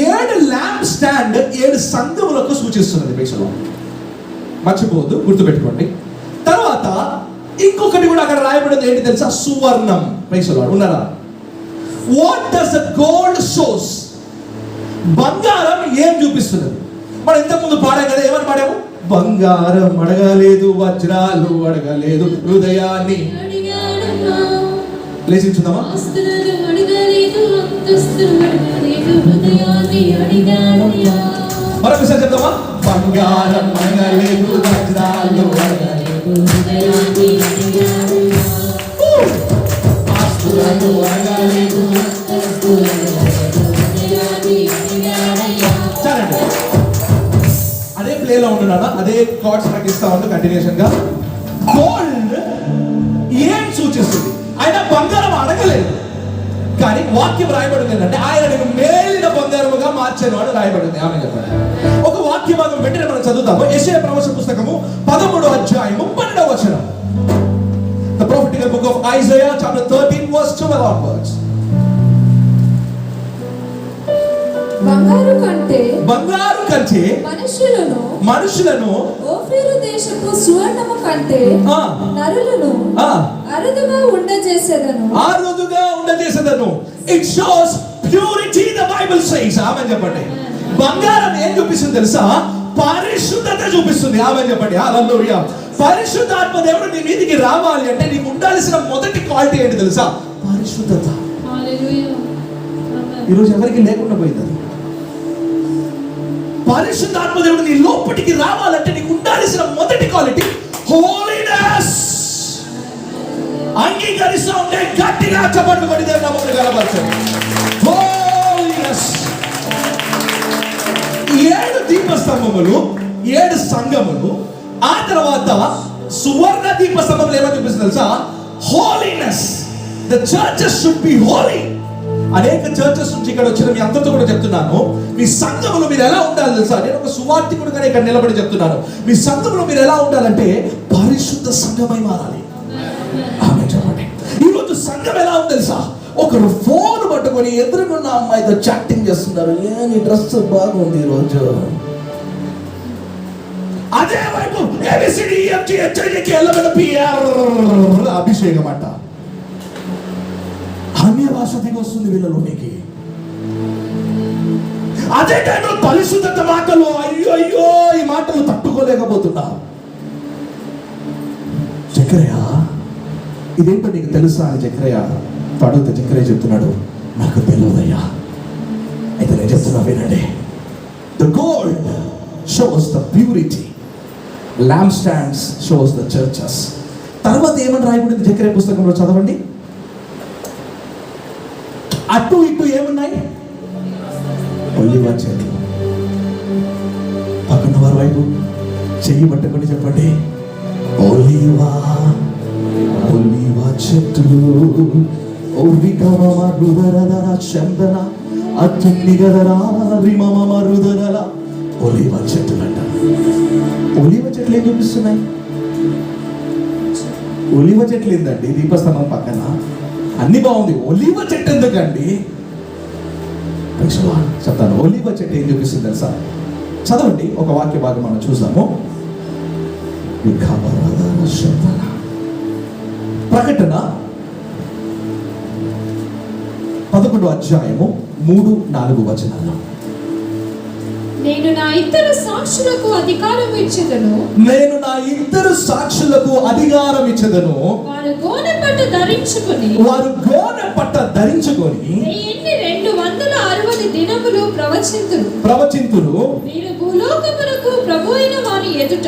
7 ల్యాంప్ స్టాండ్ 7 సంఘములకు సూచిస్తున్నది. ప్రేక్షలో మర్చిపోవద్దు, గుర్తుపెట్టుకోండి. తర్వాత ఇంకొకటి కూడా అక్కడ రాయబడింది ఏంటి తెలుసా? సువర్ణం. ప్రేక్షలో ఉన్నారా? What does the gold shows? బంగారం ఏం చూపిస్తున్నది? మనం ఇంతకుముందు పాడాం కదా, ఏమని పాడాము? బంగారం అడగలేదు, వజ్రాలు అడగలేదు, హృదయాన్ని లేచించుదామా? మరొకసారి చెప్తామా? బంగారం అడగలేదు, వజ్రాలు అడగలేదు, ఆస్తులను అడగలేదు. చాలండి, అదే ప్లేలో ఉంటున్నాను, అదే కార్డ్స్ నాకు ఇస్తా ఉంది కంటిన్యూషన్ గా. గోల్డ్ ఏం సూచిస్తుంది? ఆయన బంగారం అడగలేదు, కానీ వాక్యం రాయబడింది ఏంటంటే ఆయన నేను మేలిన బంగారముగా మార్చాను అని రాయబడింది. ఆమె చెప్పండి. ఒక వాక్య భాగం వెంటనే మనం చదువుతాము. యెషయా ప్రవచన పుస్తకము 13వ అధ్యాయము 12వ వచనం. The prophetical book of Isaiah chapter 13 verse 12 onwards. బంగారు కంటే మనుషులను ఓఫీరు దేశపు సువర్ణము కంటే నరులను అరుదుగా ఉండజేసేదను. It shows purity, the Bible says. ఆమె చెప్పండి. బంగారం ఏం చూపిస్తుంది తెలుసా? పరిశుద్ధత చూపిస్తుంది. ఆమె చెప్పండి. హల్లెలూయా. పరిశుద్ధాత్మ దేవుడు నీ మీదికి రావాలి అంటే నీకు ఉండాల్సిన మొదటి క్వాలిటీ ఏంటి తెలుసా? పరిశుద్ధత. హల్లెలూయా. ఈరోజు ఎవరికి లేకుండా పోయింది. పరిశుద్ధాత్మ దేవుడు నీ లోపటికి రావాలంటే నీకు ఉండాల్సిన మొదటి క్వాలిటీ హోలీనెస్. అంగీకరిస్తూ ఉంటే గట్టిగా చప్పట్లు కొట్టి దేవుని నామమును గణపరచండి. హోలీనెస్. 7 దీపస్తంభములు, 7 సంఘములు, ఆ తర్వాత సువర్ణ దీపస్తంభములు ఏమని చూపిస్తుంది తెలుసా? Holiness. The churches should be Holi. అనేక చర్చెస్ నుంచి ఇక్కడ వచ్చిన మీ అందరితో కూడా చెప్తున్నాను, మీ సంఘములో మీరు ఎలా ఉండాలి తెలుసా? నేను ఒక సువార్థికుడుగానే ఇక్కడ నిలబడి చెప్తున్నాను, మీ సంఘములో మీరు ఎలా ఉండాలంటే పరిశుద్ధ సంఘమై మారాలి. ఆమె చెప్పండి. ఈరోజు సంఘం ఎలా ఉంది తెలుసా? ఒకరు ఫోన్ పట్టుకొని ఎదురుకున్న అమ్మాయితో చాటింగ్ చేస్తున్నారు. నీ డ్రెస్ బాగుంది ఈరోజు. అదే వైపు అభిషేకం అంట, అన్య భాష దిగి వస్తుంది వీళ్ళలోనికి. అదే టైంలో పరిశుద్ధత మాటలు, అయ్యో అయ్యో ఈ మాటలు తట్టుకోలేకపోతున్నా. జకర్యా, ఇదేంటో నీకు తెలుసా అని జకర్యా అడిగితే జకర్యా చెప్తున్నాడు, నాకు తెలియదయ్యా. అయితే నేను చెప్తున్నా వినండి. The gold shows the purity, lamp stands shows the churches. తర్వాత ఏమని రాయబడింది జకర్యా పుస్తకంలో చదవండి. అటు ఇటు ఏమున్నాయి? ఒలివ చెట్లు. పక్కన వారి వైపు చెయ్యి పట్టుకొని చెప్పండి, ఒలివా ఒలివ చెట్లు. చందన అత్యుగదరా రిమరుదర ఒలివ చెట్లు అంట. ఒలివ చెట్లు ఏం చూపిస్తున్నాయి? ఒలివ చెట్లు ఏందండి దీపస్తంభం పక్కన? అన్ని బాగుంది, ఒలివ చెట్టు ఎందుకండి? చెప్తాను. ఒలివ చెట్టు ఏం చూపిస్తుంది తెలుసా? చదవండి, ఒక వాక్య భాగం మనం చూసాము. ప్రకటన 11వ అధ్యాయము 3-4 వచనాలు. నేను నా ఇద్దరు సాక్షులకు అధికారం ఇచ్చెదను. నేను నా ఇద్దరు సాక్షులకు అధికారం ఇచ్చెదను. వారు గోనెపట్ట ధరించుకొని 260 దినములు ప్రవచింతురు. వీరు భూలోకమునకు ప్రభువైన వాని ఎదుట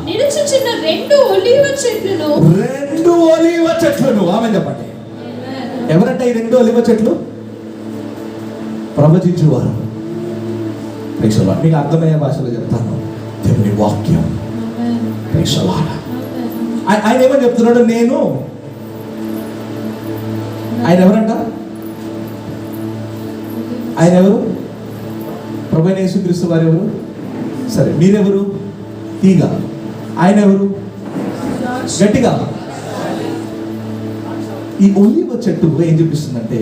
నిలుచుచున్న 2 ఒలీవ చెట్లను. ఆమె చెప్పండి, ఎవరంటే ఈ 2 ఒలీవ చెట్లు? ప్రవచించువారు. మీకు అర్థమయ్యే భాషలో చెప్తాను, దేవుని వాక్యం. ఆయన ఏమని చెప్తున్నాడు? ఆయన ఎవరంట? ఆయన ఎవరు? ప్రభువైన యేసుక్రీస్తు వారు ఎవరు? సరే, మీరెవరు? తీగ. ఆయన ఎవరు? గట్టిగా. ఈ ఒలీవ చెట్టు ఏం చూపిస్తుందంటే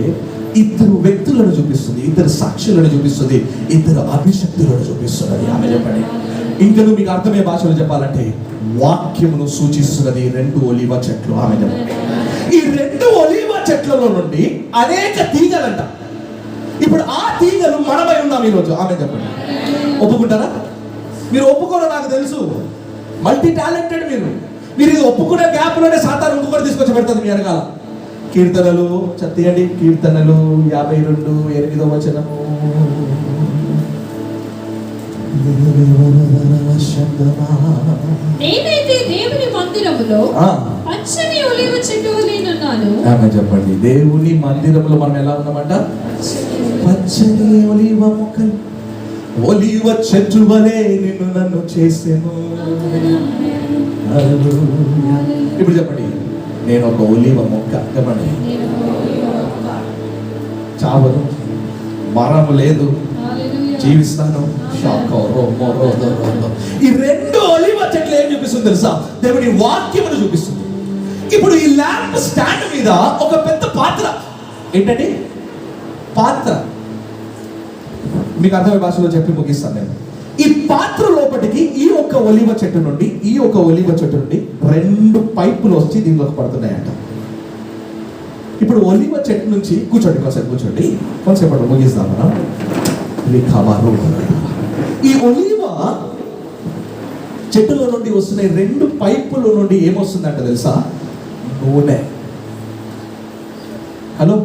2 వ్యక్తులను చూపిస్తుంది, 2 సాక్షులను చూపిస్తుంది, 2 అభిషక్తులను చూపిస్తున్నది. ఆమె చెప్పండి. ఇంకా మీకు అర్థమయ్యే భాషలో చెప్పాలంటే వాక్యమును సూచిస్తున్నది 2 ఒలీవ చెట్లు. ఆమె చెప్పండి. ఈ 2 ఒలీవ చెట్లలో నుండి అనేక తీగలంట. ఇప్పుడు ఆ తీగలు మనమై ఉన్నాం ఈరోజు. ఆమె చెప్పండి. ఒప్పుకుంటారా? మీరు ఒప్పుకోరు, నాకు తెలుసు. మల్టీ టాలెంటెడ్ మీరు ఇది ఒప్పుకునే గ్యాప్లోనే సాతాను ఇంకొకటి తీసుకొచ్చి పెడుతుంది మీ వెనకాల. కీర్తనలు చదివండి. కీర్తనలు 52:8 వచనము. నేనైతే దేవుని మందిరములో పచ్చని ఒలీవ చెట్టు వలె ఉన్నాను. ఆమె చెప్పండి. దేవుని మందిరములో మనం ఎలా ఉన్నామంట? పచ్చని ఒలీవ మొక్కలు, ఒలీవ చెట్టు వలె నిన్ను నన్ను చేసెను. ఇప్పుడు చెప్పండి, నేను ఒక ఒలీవ మొక్క. చెప్పండి, చావను, మరము లేదు, జీవిస్తాను. ఈ 2 ఒలీవ చెట్లు ఏం చూపిస్తుంది తెలుసా? దేవుని వాక్యమును చూపిస్తుంది. ఇప్పుడు ఈ ల్యాంప్ స్టాండ్ మీద ఒక పెద్ద పాత్ర. ఏంటండి పాత్ర? మీకు అర్థమయ్యే భాషలో చెప్పి ముగిస్తాను నేను. ఈ పాత్ర లోపలికి ఈ ఒక్క ఒలీవ చెట్టు నుండి 2 పైపులు వచ్చి దీనిలోకి పడుతున్నాయంట. ఇప్పుడు ఒలీవ చెట్టు నుంచి కూర్చోండి, కొంతసేపు ముగిస్తాం మనం. ఈ ఒలీవ చెట్టులో నుండి వస్తున్న 2 పైపుల నుండి ఏమొస్తుందంట తెలుసా? నూనె. హలో,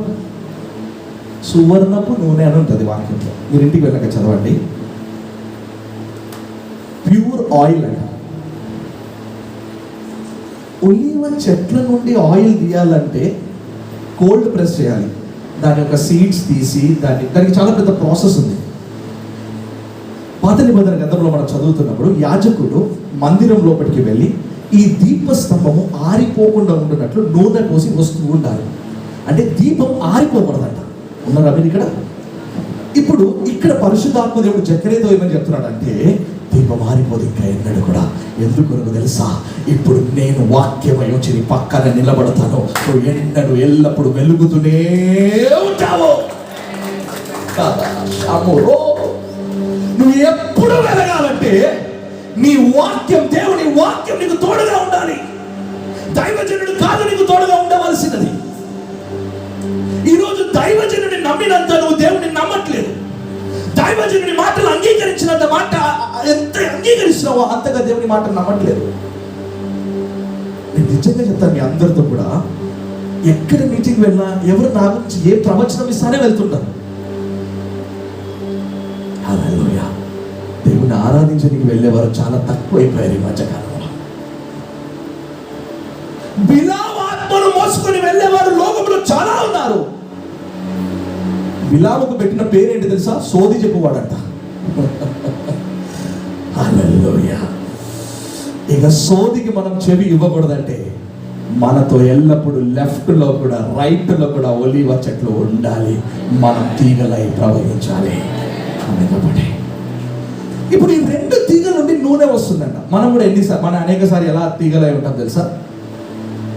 సువర్ణపు నూనె అని ఉంటుంది వాక్యంలో. మీరు ఇంటికి వెళ్ళక చదవండి. ప్యూర్ ఆయిల్ అంట. ఒలీవ చెట్ల నుండి ఆయిల్ తీయాలంటే కోల్డ్ ప్రెస్ చేయాలి. దాని యొక్క సీడ్స్ తీసి దానికి చాలా పెద్ద ప్రాసెస్ ఉంది. పాత నిబంధన గ్రంథంలో మనం చదువుతున్నప్పుడు యాజకుడు మందిరం లోపలికి వెళ్ళి ఈ దీపస్తంభము ఆరిపోకుండా ఉంటున్నట్లు నూనె పోసి వస్తూ ఉండాలి. అంటే దీపం ఆరిపోకూడదంట. ఉన్నారా మీరు ఇక్కడ? ఇప్పుడు ఇక్కడ పరిశుద్ధాత్మ దేవుడు జకర్యాతో ఏమని చెప్తున్నాడు అంటే, దీపం ఆరిపోదు ఇంకా ఎన్నడూ కూడా. ఎందుకు తెలుసా? ఇప్పుడు నేను వాక్యమై వచ్చి నీ పక్కన నిలబడతాను, నువ్వు ఎన్నడూ ఎల్లప్పుడు వెలుగుతూనే ఉంటావు. నువ్వు ఎప్పుడు వెలగాలంటే నీ వాక్యం, దేవుని వాక్యం నీకు తోడుగా ఉండాలి. దైవజనుడు కాదు నీకు తోడుగా ఉండవలసినది. ఈరోజు దైవజనుడిని నమ్మినంత నువ్వు దేవుని నమ్మట్లేదు. దైవజనుడి మాటలు అంగీకరించినంత మాట ఎంత అంగీకరిస్తున్నావో అంతగా దేవుని మాటలు నమ్మట్లేదు. నేను నిజంగా చెప్తాను, మీ అందరితో కూడా ఎక్కడ మీటింగ్ వెళ్ళినా ఎవరు నా గురించి ఏ ప్రవచనం ఇస్తానే వెళ్తుంటారు. హల్లెలూయా. దేవుని ఆరాధించడానికి వెళ్ళేవారు చాలా తక్కువైపోయారు ఈ మధ్యకాలంలో. బిలాము ఆత్మను మోసుకొని వెళ్ళేవారు లోకంలో చాలా ఉన్నారు. బిలాముకు పెట్టిన పేరేంటి తెలుసా? సోది చెప్పువాడంట. హల్లెలూయా. ఇక సోదికి మనం చెవి ఇవ్వకూడదంటే మనతో ఎల్లప్పుడూ లెఫ్ట్ లో కూడా రైట్ లో కూడా ఒలీవ చెట్లు ఉండాలి. మనం తీగలై ప్రవహించాలి. ఇప్పుడు ఈ రెండు తీగల నుండి నూనె వస్తుందంట. మనం కూడా మనం అనేకసారి ఎలా తీగలై ఉంటాం తెలుసా?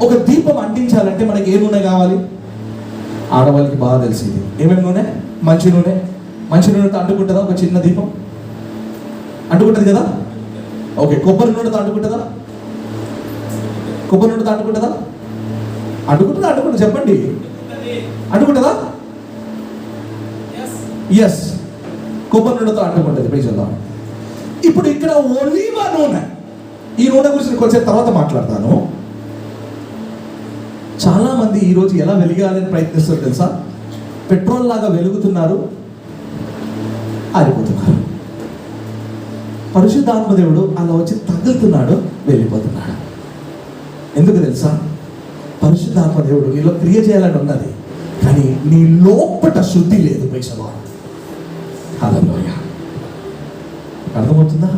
ఒక దీపం అంటించాలంటే మనకి ఏ నూనె కావాలి? ఆడవాళ్ళకి బాగా తెలిసింది. ఏమేమి నూనె? మంచి నూనె. మంచి నూనెతో అంటుకుంటుందా ఒక చిన్న దీపం? అంటుకుంటుంది కదా. ఓకే, కొబ్బరి నూనెతో అంటుకుంటుందా? కొబ్బరి నూనెతో అంటుకుంటుందా? అంటుకుంటుందా? చెప్పండి, అంటుకుంటుందా? ఎస్, కొబ్బరి నూనెతో అంటుకుంటుంది. ప్లీజ్. ఇప్పుడు ఇక్కడ ఒలీవ నూనె, ఈ నూనె గురించి కొంచెం తర్వాత మాట్లాడతాను. చాలా మంది ఈరోజు ఎలా వెలిగాలని ప్రయత్నిస్తారు తెలుసా? పెట్రోల్ లాగా వెలుగుతున్నారు, ఆరిపోతున్నారు. పరిశుద్ధాత్మ దేవుడు అలా వచ్చి తగులుతున్నాడు, వెళ్ళిపోతున్నాడు. ఎందుకు తెలుసా? పరిశుద్ధాత్మ దేవుడు నీలో క్రియ చేయాలని ఉన్నది, కానీ నీ లోపట శుద్ధి లేదు. పైసవా, హల్లెలూయా. అర్థమవుతుందా?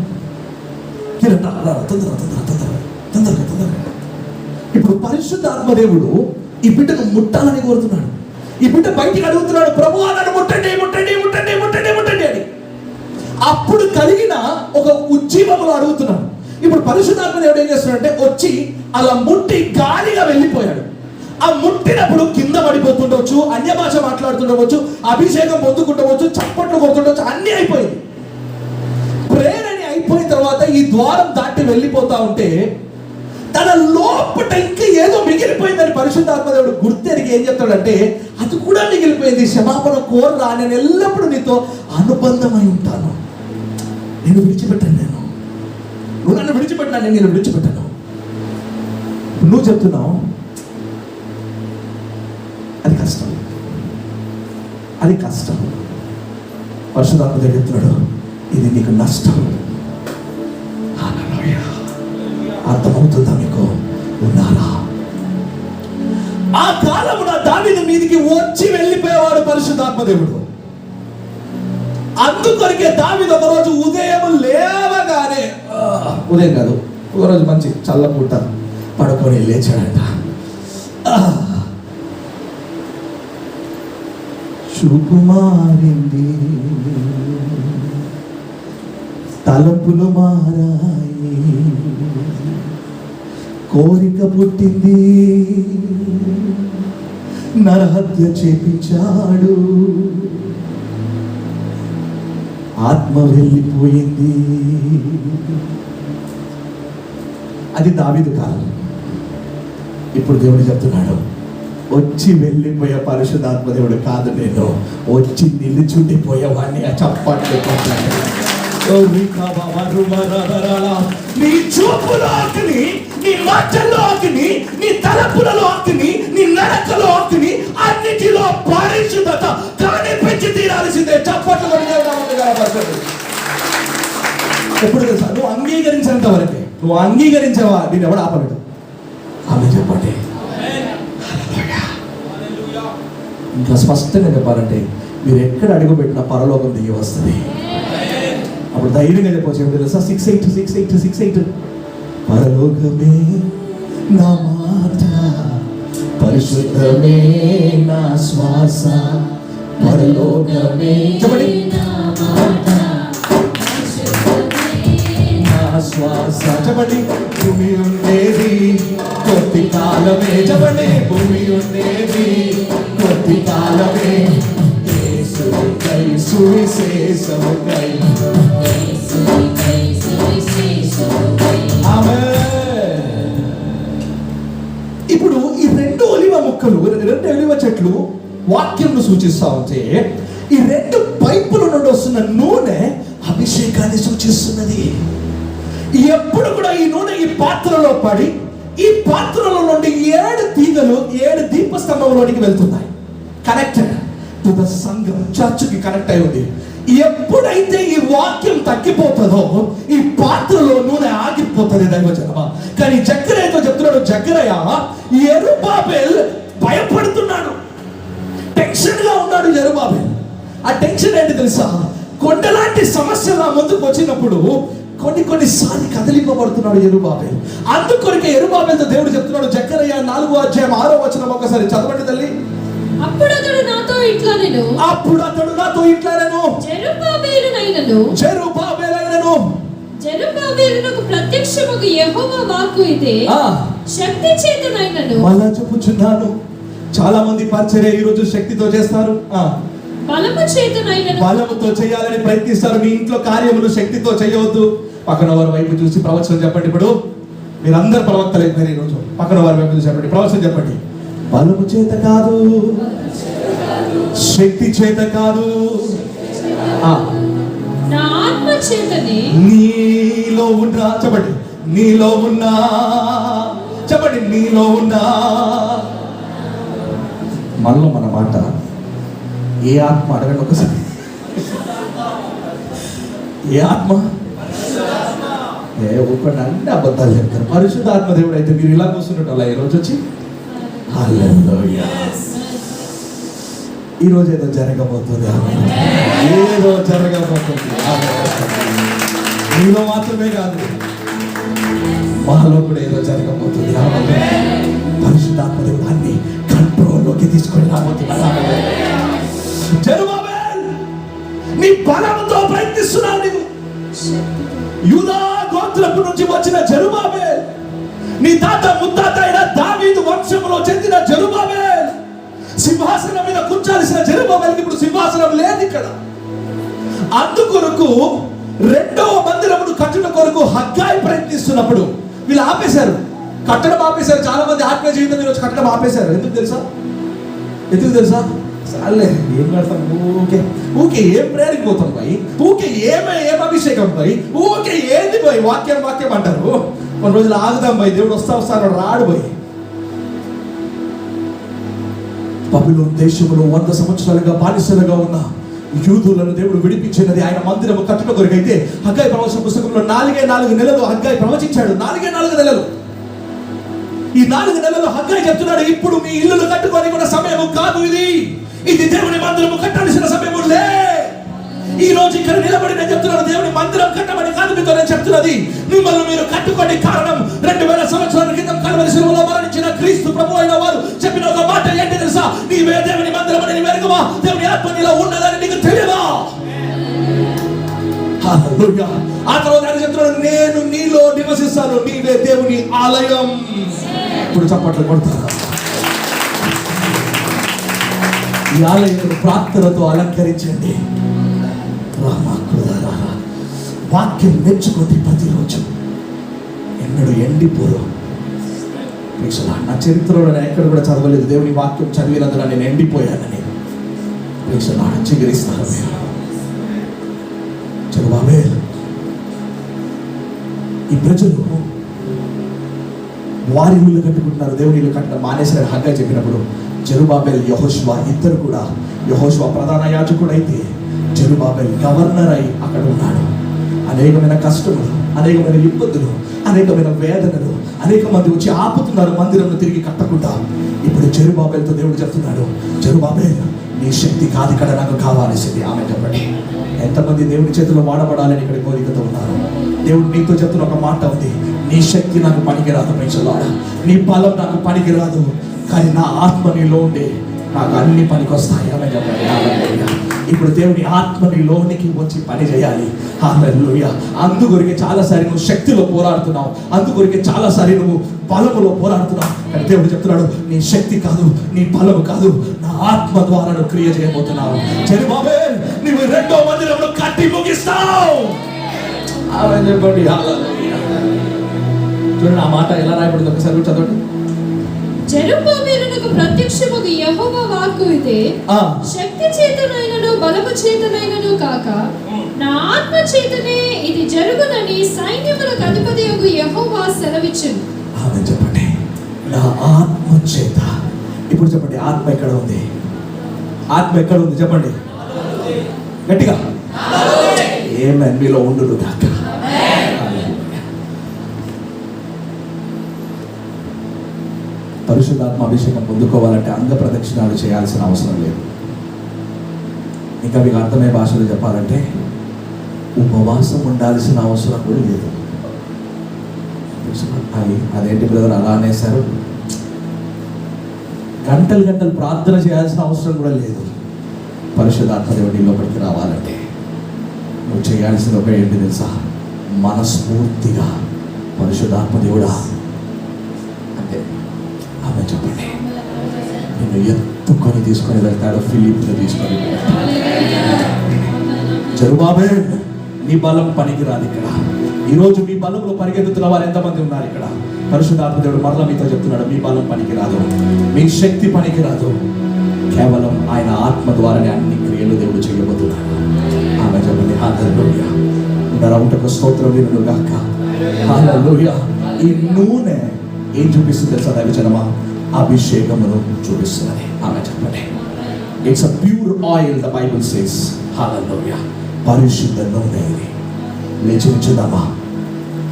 తొందరగా. ఇప్పుడు పరిశుద్ధాత్మ దేవుడు ఈ బిడ్డను ముట్టాలని కోరుతున్నాడు. ఈ బిడ్డ బయటికి అడుగుతున్నాడు, ప్రభువా నన్ను ముట్టండి ముట్టండి ముట్టండి ముట్టండి ముట్టండి అని. అప్పుడు కలిగిన ఒక ఉజ్జీవములు అడుగుతున్నాడు. ఇప్పుడు పరిశుద్ధాత్మ దేవుడు ఏం చేస్తున్నాడంటే వచ్చి అలా ముట్టి గాలిగా వెళ్ళిపోయాడు. ఆ ముట్టినప్పుడు కింద పడిపోతుండవచ్చు, అన్య భాష మాట్లాడుతుండవచ్చు, అభిషేకం పొందుకుంటవచ్చు, చప్పట్లు కొడుతుండవచ్చు, అన్నీ అయిపోయింది. ప్రేరణ అయిపోయిన తర్వాత ఈ ద్వారం దాటి వెళ్ళిపోతా ఉంటే తన లోపట ఇంకా ఏదో మిగిలిపోయిందని పరిశుద్ధాత్మ దేవుడు గుర్తెరిగి ఏం చెప్తాడంటే, అది కూడా మిగిలిపోయింది, క్షమాపణ కోరరా, నేను ఎల్లప్పుడూ నీతో అనుబంధమై ఉంటాను, నేను విడిచిపెట్టాను, నువ్వు నన్ను విడిచిపెట్టినా నేను విడిచిపెట్టాను. నువ్వు చెప్తున్నావు అది కష్టం. పరిశుద్ధాత్మ దేవుడు చెప్తున్నాడు, ఇది నీకు నష్టం. అర్థమవుతుందా మీకు? ఉన్నారా? ఆ కాలమున దావీదు మీదికి వచ్చి వెళ్ళిపోయేవాడు పరిశుద్ధాత్మ దేవుడు. అందుకొరికే దావీదు ఒకరోజు ఉదయం లేవగానే, ఉదయం కాదు, ఒకరోజు మంచి చల్లపూట పడుకొని లేచాడంట. చూపు మారింది, తలపులు మారాయి, కోరిక పుట్టింది, నరహత్య చేపించాడు, ఆత్మ వెళ్ళిపోయింది. అది దావీదు కాలం. ఇప్పుడు దేవుడు చెప్తున్నాడు, వచ్చి వెళ్ళిపోయే పరిశుద్ధాత్మ దేవుడు కాదు, నేను వచ్చి నిలుచుండిపోయేవాడిని. చప్పట్లు కొట్టాడు. నీ చూపులో అగ్ని, నీ మాటల్లో అగ్ని, నీ తలపులలో అగ్ని, నీ నడకలో అగ్ని, అన్నిటిలో పరిశుద్ధత కనిపించి తీరాల్సిందే. చప్పట్లు ఎప్పుడు తెలుసా? నువ్వు అంగీకరించేంత వరకే. నువ్వు అంగీకరించావా, నేను ఎవడు ఆపలేడు. ఆమె చెప్పండి. ఇంకా స్పష్టంగా చెప్పాలంటే మీరు ఎక్కడ అడుగుపెట్టినా పరలోకం దిగి వస్తుంది. అప్పుడు ధైర్యంగా చెప్పవచ్చు. ఏమిటి తెలుసా? 6:8 పరలోకమే నా మాట, పరిశుద్ధమే నా శ్వాస, పరలోకమే చెప్పండి నా శ్వాస. చెప్పండి భూమి ఉండేది కొద్ది కాలమే. చెప్పండి భూమి ఉండేది కొద్ది కాలమే, యేసుకై సువిశేషముకై. ఇప్పుడు ఈ రెండు ఒలివ మొక్కలు, రెండు ఒలివ చెట్లు వాక్యంను సూచిస్తా ఉంటే, ఈ రెండు పైపుల నుండి వస్తున్న నూనె అభిషేకాన్ని సూచిస్తున్నది. ఎప్పుడు కూడా ఈ నూనె ఈ పాత్రలో పడి, ఈ పాత్రలో నుండి 7 తీగలు 7 దీపస్తంభంలోనికి వెళ్తున్నాయి. కనెక్టెడ్ టు ద సంఘం, చర్చ్కి కనెక్ట్ అయి ఉంది. ఎప్పుడైతే ఈ వాక్యం తగ్గిపోతుందో ఈ పాత్రలో నూనె ఆగిపోతుంది దైవజనమా. కానీ జక్కరయ్యతో చెప్తున్నాడు, జక్కరయ్య యెరుబాబెల్ భయపడుతున్నాడు, టెన్షన్ గా ఉన్నాడు యెరుబాబెల్. ఆ టెన్షన్ ఏంటి తెలుసా? కొండలాంటి సమస్య నా ముందుకు వచ్చినప్పుడు కొన్నిసార్లు కదిలింపబడుతున్నాడు యెరుబాబెల్. అందుకొరకే యెరుబాబెల్తో దేవుడు చెప్తున్నాడు, జక్కరయ్య 4:6 ఒకసారి చదవండి తల్లి. అప్పుడు అతడు నాతో ఇట్లా నేను జెరుబ్బాబెలునకు ప్రత్యక్షముగా యెహోవా వాక్కు ఇదే, శక్తి చేతనైనను. మళ్ళా చెప్పుచున్నాను, చాలా మంది పరిచర్య ఈ రోజు శక్తితో చేస్తారు, బలము చేతనైనను. బలముతో చేయాలని ప్రయత్నిస్తారు. మీ ఇంట్లో కార్యములు శక్తితో చేయవద్దు. పక్కన వారి వైపు చూసి ప్రవచనం చెప్పండి. ఇప్పుడు మీరందరూ ప్రవక్తలు అయిపోయారు ఈ రోజు. పక్కన వారి వైపు చూసి చెప్పండి, ప్రవచనం చెప్పండి. బలము చేత కాదు, శక్తి చేత కాదు, నా ఆత్మ చేతనే. నీలో ఉన్నా చెప్పండి, నీలో ఉన్నా చెప్పండి, నీలో ఉన్నా. మనలో మన మాట ఏ ఆత్మ అడగండి ఒకసారి. ఏ ఆత్మ? ఊపండి, అన్ని అబద్ధాలు చెప్తారు. పరిశుద్ధాత్మ దేవుడు అయితే మీరు ఇలా కూర్చున్నట్టు అలా ఈరోజు వచ్చి హల్లెలూయా. ఈరోజు ఏదో జరగబోతుంది, ఏదో జరగబోతుంది. మీలో మాత్రమే కాదు, మాలో కూడా ఏదో జరగబోతుంది. పరిశుద్ధాత్మ దేవుడు అన్ని కంట్రోల్లోకి తీసుకొని రాబోతున్నాడు. జెరుబ్బాబెల్, నీ బలంతో ప్రయత్నిస్తున్నావు. నీవు యూదా గోత్రపు నుంచి వచ్చిన జెరుబ్బాబెల్, నీ తాత ముత్తాత అయిన దావీదు వంశంలో చెందిన జెరుబ్బాబెల్, సింహాసనం మీద కూర్చాల్సిన జెరుబ్బాబెల్కి ఇప్పుడు సింహాసనం లేదు ఇక్కడ. అందుకొరకు రెండవ మందిరమును కట్టుట కొరకు హగ్గాయి ప్రయత్నిస్తున్నప్పుడు వీళ్ళు ఆపేశారు, కట్టడం ఆపేశారు. చాలా మంది ఆత్మీయ జీవితం ఈరోజు కట్టడం ఆపేశారు. ఎందుకు తెలుసా? సర్లే ఏం కడతాం, ఊకే ఏం ప్రేరణకి పోతాం పోయి, ఊకే ఏం అభిషేకం పోయి, ఊకే ఏంది పోయి వాక్యం అంటారు. కొన్ని రోజులు ఆగుదాం పోయి, దేవుడు వస్తాను రాడు పోయి. బబులోను దేశంలో 100 సంవత్సరాలుగా బానిసలుగా ఉన్న యూదులను దేవుడు విడిపించినది ఆయన మందిరము కట్టుట కొరకైతే హగ్గాయి ప్రవచన పుస్తకంలో 4 నెలలు హగ్గాయి ప్రవచించాడు. 4 నెలలు. ఈ 4 నెలలు హగ్గాయి చెప్తున్నాడు, ఇప్పుడు మీ ఇల్లులు కట్టుకొని కూడా సమయము కాదు, ఇది దేవుని మందిరము కట్టాల్సిన సమయము లే. ఈ రోజు ఇక్కడ నిలబడి నేను చెప్తున్నాను, దేవుని మందిరం కట్టమని కాదు మీతో నేను చెప్తున్నది, మిమ్మల్ని మీరు కట్టుకోండి. కారణం 2000 సంవత్సరాల క్రితం కల్వరి శిలువలో మరణించిన క్రీస్తు ప్రభు అయిన వారు చెప్పిన ఒక మాట ఏంటి తెలుసా? నీవే దేవుని మందిరం అని వెరగవా? దేవుని ఆత్మ నీలో ఉన్నదని నీకు తెలియదా? హల్లెలూయా. ఆ తర్వాత ఆయన చెప్తున్నాడు, నేను నీలో నివసిస్తాను, నీవే దేవుని ఆలయం. ఇప్పుడు చప్పట్లు కొడతాను. ఈ ఆలయం ప్రార్థనతో అలంకరించండి. వాక్యం నేర్చుకోండి ప్రతిరోజు, ఎన్నడూ ఎండిపోరు. నా చరిత్రలో నేను ఎక్కడ కూడా చదవలేదు దేవుని వాక్యం చదివినందున నేను ఎండిపోయానని. చిగురిస్తారు మీరు. జెరుబ్బాబెల్, ఈ ప్రజలు వారి ఇల్లు కట్టుకుంటున్నారు, దేవుని ఇల్లు కట్టడం మానేశారు హగ్గాయి చెప్పినప్పుడు. జెరుబ్బాబెల్, యెహోషువ ఇద్దరు కూడా, యెహోషువ ప్రధాన యాజకుడు అయితే జెరుబ్బాబెల్ గవర్నర్ అయి అక్కడ ఉన్నాడు. అనేకమైన కష్టములు, అనేకమైన ఇబ్బందులు, అనేకమైన వేదనలు, అనేక మంది వచ్చి ఆపుతున్నారు మందిరంలో తిరిగి కట్టకుండా. ఇప్పుడు జెరుబాబెల్తో దేవుడు చెప్తున్నాడు, జెరుబాబెల్ నీ శక్తి కాదు ఇక్కడ నాకు కావాల్సింది. ఆమె చెప్పండి. ఎంతమంది దేవుని చేతిలో వాడబడాలని ఇక్కడ కోరికతో ఉన్నారు? దేవుడు నీతో చెప్తున్న ఒక మాట ఉంది, నీ శక్తి నాకు పనికిరాదు ప్రేక్షలారా, నీ బలం నాకు పనికిరాదు, కానీ నా ఆత్మ నీలో ఉండే నాకు అన్ని పనికొస్తాయి. ఆమె చెప్పండి. హల్లెలూయా. ఇప్పుడు దేవుని ఆత్మ నీలోనికి వచ్చి పని చేయాలి. హల్లెలూయా. అందుకొరికే చాలాసారి నువ్వు శక్తిలో పోరాడుతున్నావు, అందుకొరికే చాలాసారి నువ్వు బలములో పోరాడుతున్నావు. కానీ దేవుడు చెప్తున్నాడు, నీ శక్తి కాదు, నీ బలము కాదు, నా ఆత్మ ద్వారా నువ్వు క్రియ చేయబోతున్నావు. జెరుబాబెల్ నువ్వు రెండో మందిరంలో కట్టి ముగిస్తావు. ఆమె చెప్పండి. హల్లెలూయా. చూడండి ఆ మాట ఎలా రాయబడింది ఒకసారి చదవండి. జెరుబ్బాబెలునకు ప్రత్యక్షముగా యెహోవా వాక్కు ఇదే, శక్తి చేతనైనను బలము చేతనైనను కాక నా ఆత్మ చేతనే ఇది జరుగునని సైన్యములకు అధిపతియగు యెహోవా సెలవిచ్చెను. ఆమె చెప్పండి. నా ఆత్మ చేత. ఇప్పుడు చెప్పండి, ఆత్మ ఎక్కడ ఉంది? ఆత్మ ఎక్కడ ఉంది చెప్పండి గట్టిగా. ఏమని మీలో ఉండును కాక. పరిశుద్ధాత్మ అభిషేకం పొందుకోవాలంటే అంగ ప్రదక్షిణాలు చేయాల్సిన అవసరం లేదు. ఇంకా మీకు అర్థమయ్యే భాషలో చెప్పాలంటే ఉపవాసం ఉండాల్సిన అవసరం కూడా లేదు. అదేంటి బ్రదర్ అలా అనేసారు? గంటలు గంటలు ప్రార్థన చేయాల్సిన అవసరం కూడా లేదు. పరిశుద్ధాత్మ దేవుడి లోపలికి రావాలంటే నువ్వు చేయాల్సిన ఒక ఏంటి తెలుసా? మనస్ఫూర్తిగా పరిశుద్ధాత్మ దేవుడా అంటే ఆమె చెప్పండి. నిన్ను ఎత్తుకొని తీసుకొని వెళ్తాడు, ఫిలిప్ను తీసుకొని వెళ్తాడు. జెరుబాబెల్ నీ బలం పనికిరాదు ఇక్కడ. ఈరోజు మీ బలంలో పరిగెత్తుతున్న వారు ఎంతమంది ఉన్నారు ఇక్కడ? పరిశుద్ధాత్మ దేవుడు మరలా మీతో చెప్తున్నాడు, మీ బలం పనికిరాదు, మీ శక్తి పనికిరాదు, కేవలం ఆయన ఆత్మ ద్వారానే అన్ని క్రియలు దేవుడు చేయబోతున్నాడు. ఆమె చెప్పండి. హల్లెలూయా. నరవుటకు స్తోత్రం వినుడు గాక. హల్లెలూయా. ఈ నూనె ఏం చూపిస్తుంది తెలుసా దైవజనమా? అభిషేకమును చూపిస్తున్నది. ఆమె చెప్పండి. It's a pure oil the Bible says. Hallelujah. పరిశుద్ధ నూనె ఇది. లేచి ఉంచుదామా?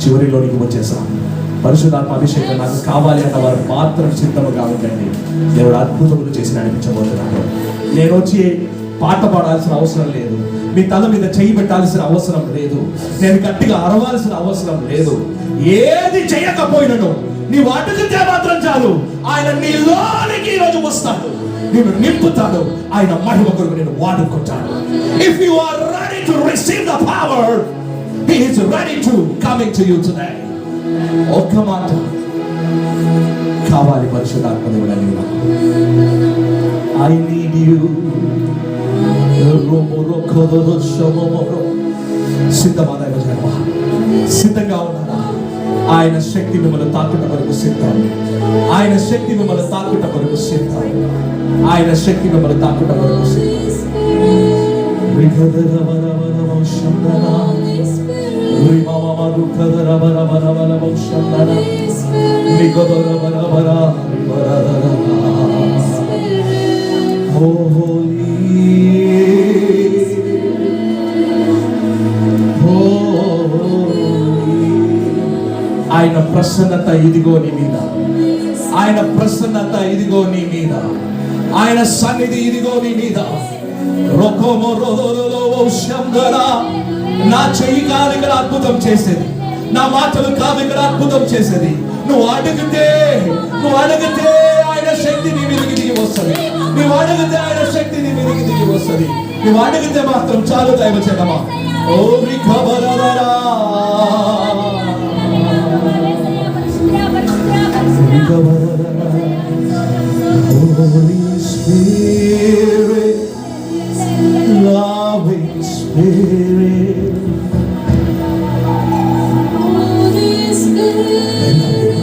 చివరిలోనికి వచ్చేసాం. పరిశుద్ధాత్మ అభిషేకం నాకు కావాలి అన్న వారు మాత్రం సిద్ధముగా ఉండండి. దేవుడు అద్భుతములు చేసి నడిపించబోతున్నాడు. నేను వచ్చి పాట పాడాల్సిన అవసరం లేదు, మీ తల మీద చెయ్యి పెట్టాల్సిన అవసరం లేదు, నేను గట్టిగా అరవాల్సిన అవసరం లేదు. ఏది చేయకపోయినను నీవు అడిగితే మాత్రం చాలు, ఆయన నీలోనికి ఈరోజు వస్తాడు, నిన్ను నింపుతాడు, ఆయన మహిమ కొరకు నేను వాడుకుంటాడు. If you are ready to receive the power, he is ready to coming to you today. ఒక్క మాట కావాలి పరిశుద్ధాత్మ దేవుడా నీవు. I need you. సిద్ధంగా ఉన్నారా? ఆయన శక్తి మిమ్మల్ని తాకుట వరకు సిద్ధం. ఆయన శక్తి మిమ్మల్ని తాకుట వరకు సిద్ధం. ఆయన శక్తి మిమ్మల్ని తాకుట వరకు సిద్ధం. ఆయన ప్రసన్నత ఇదిగో నీ మీద, ఆయన ప్రసన్నత ఇదిగో నీ మీద, ఆయన సన్నిధి ఇదిగో నీ మీద. నా చెయ్యి కాదు ఇక్కడ అద్భుతం చేసేది, నా మాటలు కాదు ఇక్కడ అద్భుతం చేసేది. నువ్వు అడిగితే ఆయన శక్తి నీ మీదకి దిగి వస్తుంది. నువ్వు అడిగితే ఆయన శక్తి నీ మీదకి దిగి వస్తుంది. నువ్వు అడిగితే మాత్రం చాలు దైవజనమా. ఓ రికబరరా Holy Spirit, loving Spirit, Holy Spirit,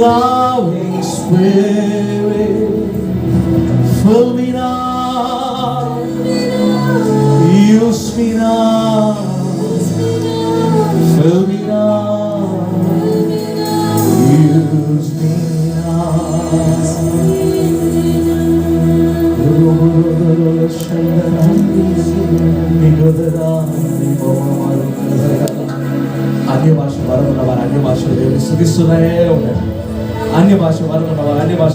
loving Spirit, fill me now, use me now, fill me now. Use me now. అన్య భాష వరం ఉన్నవారు అన్య భాషలు దేవుని స్తుతిస్తూనే ఉండండి. అన్య భాష వరం ఉన్నవారు అన్య భాష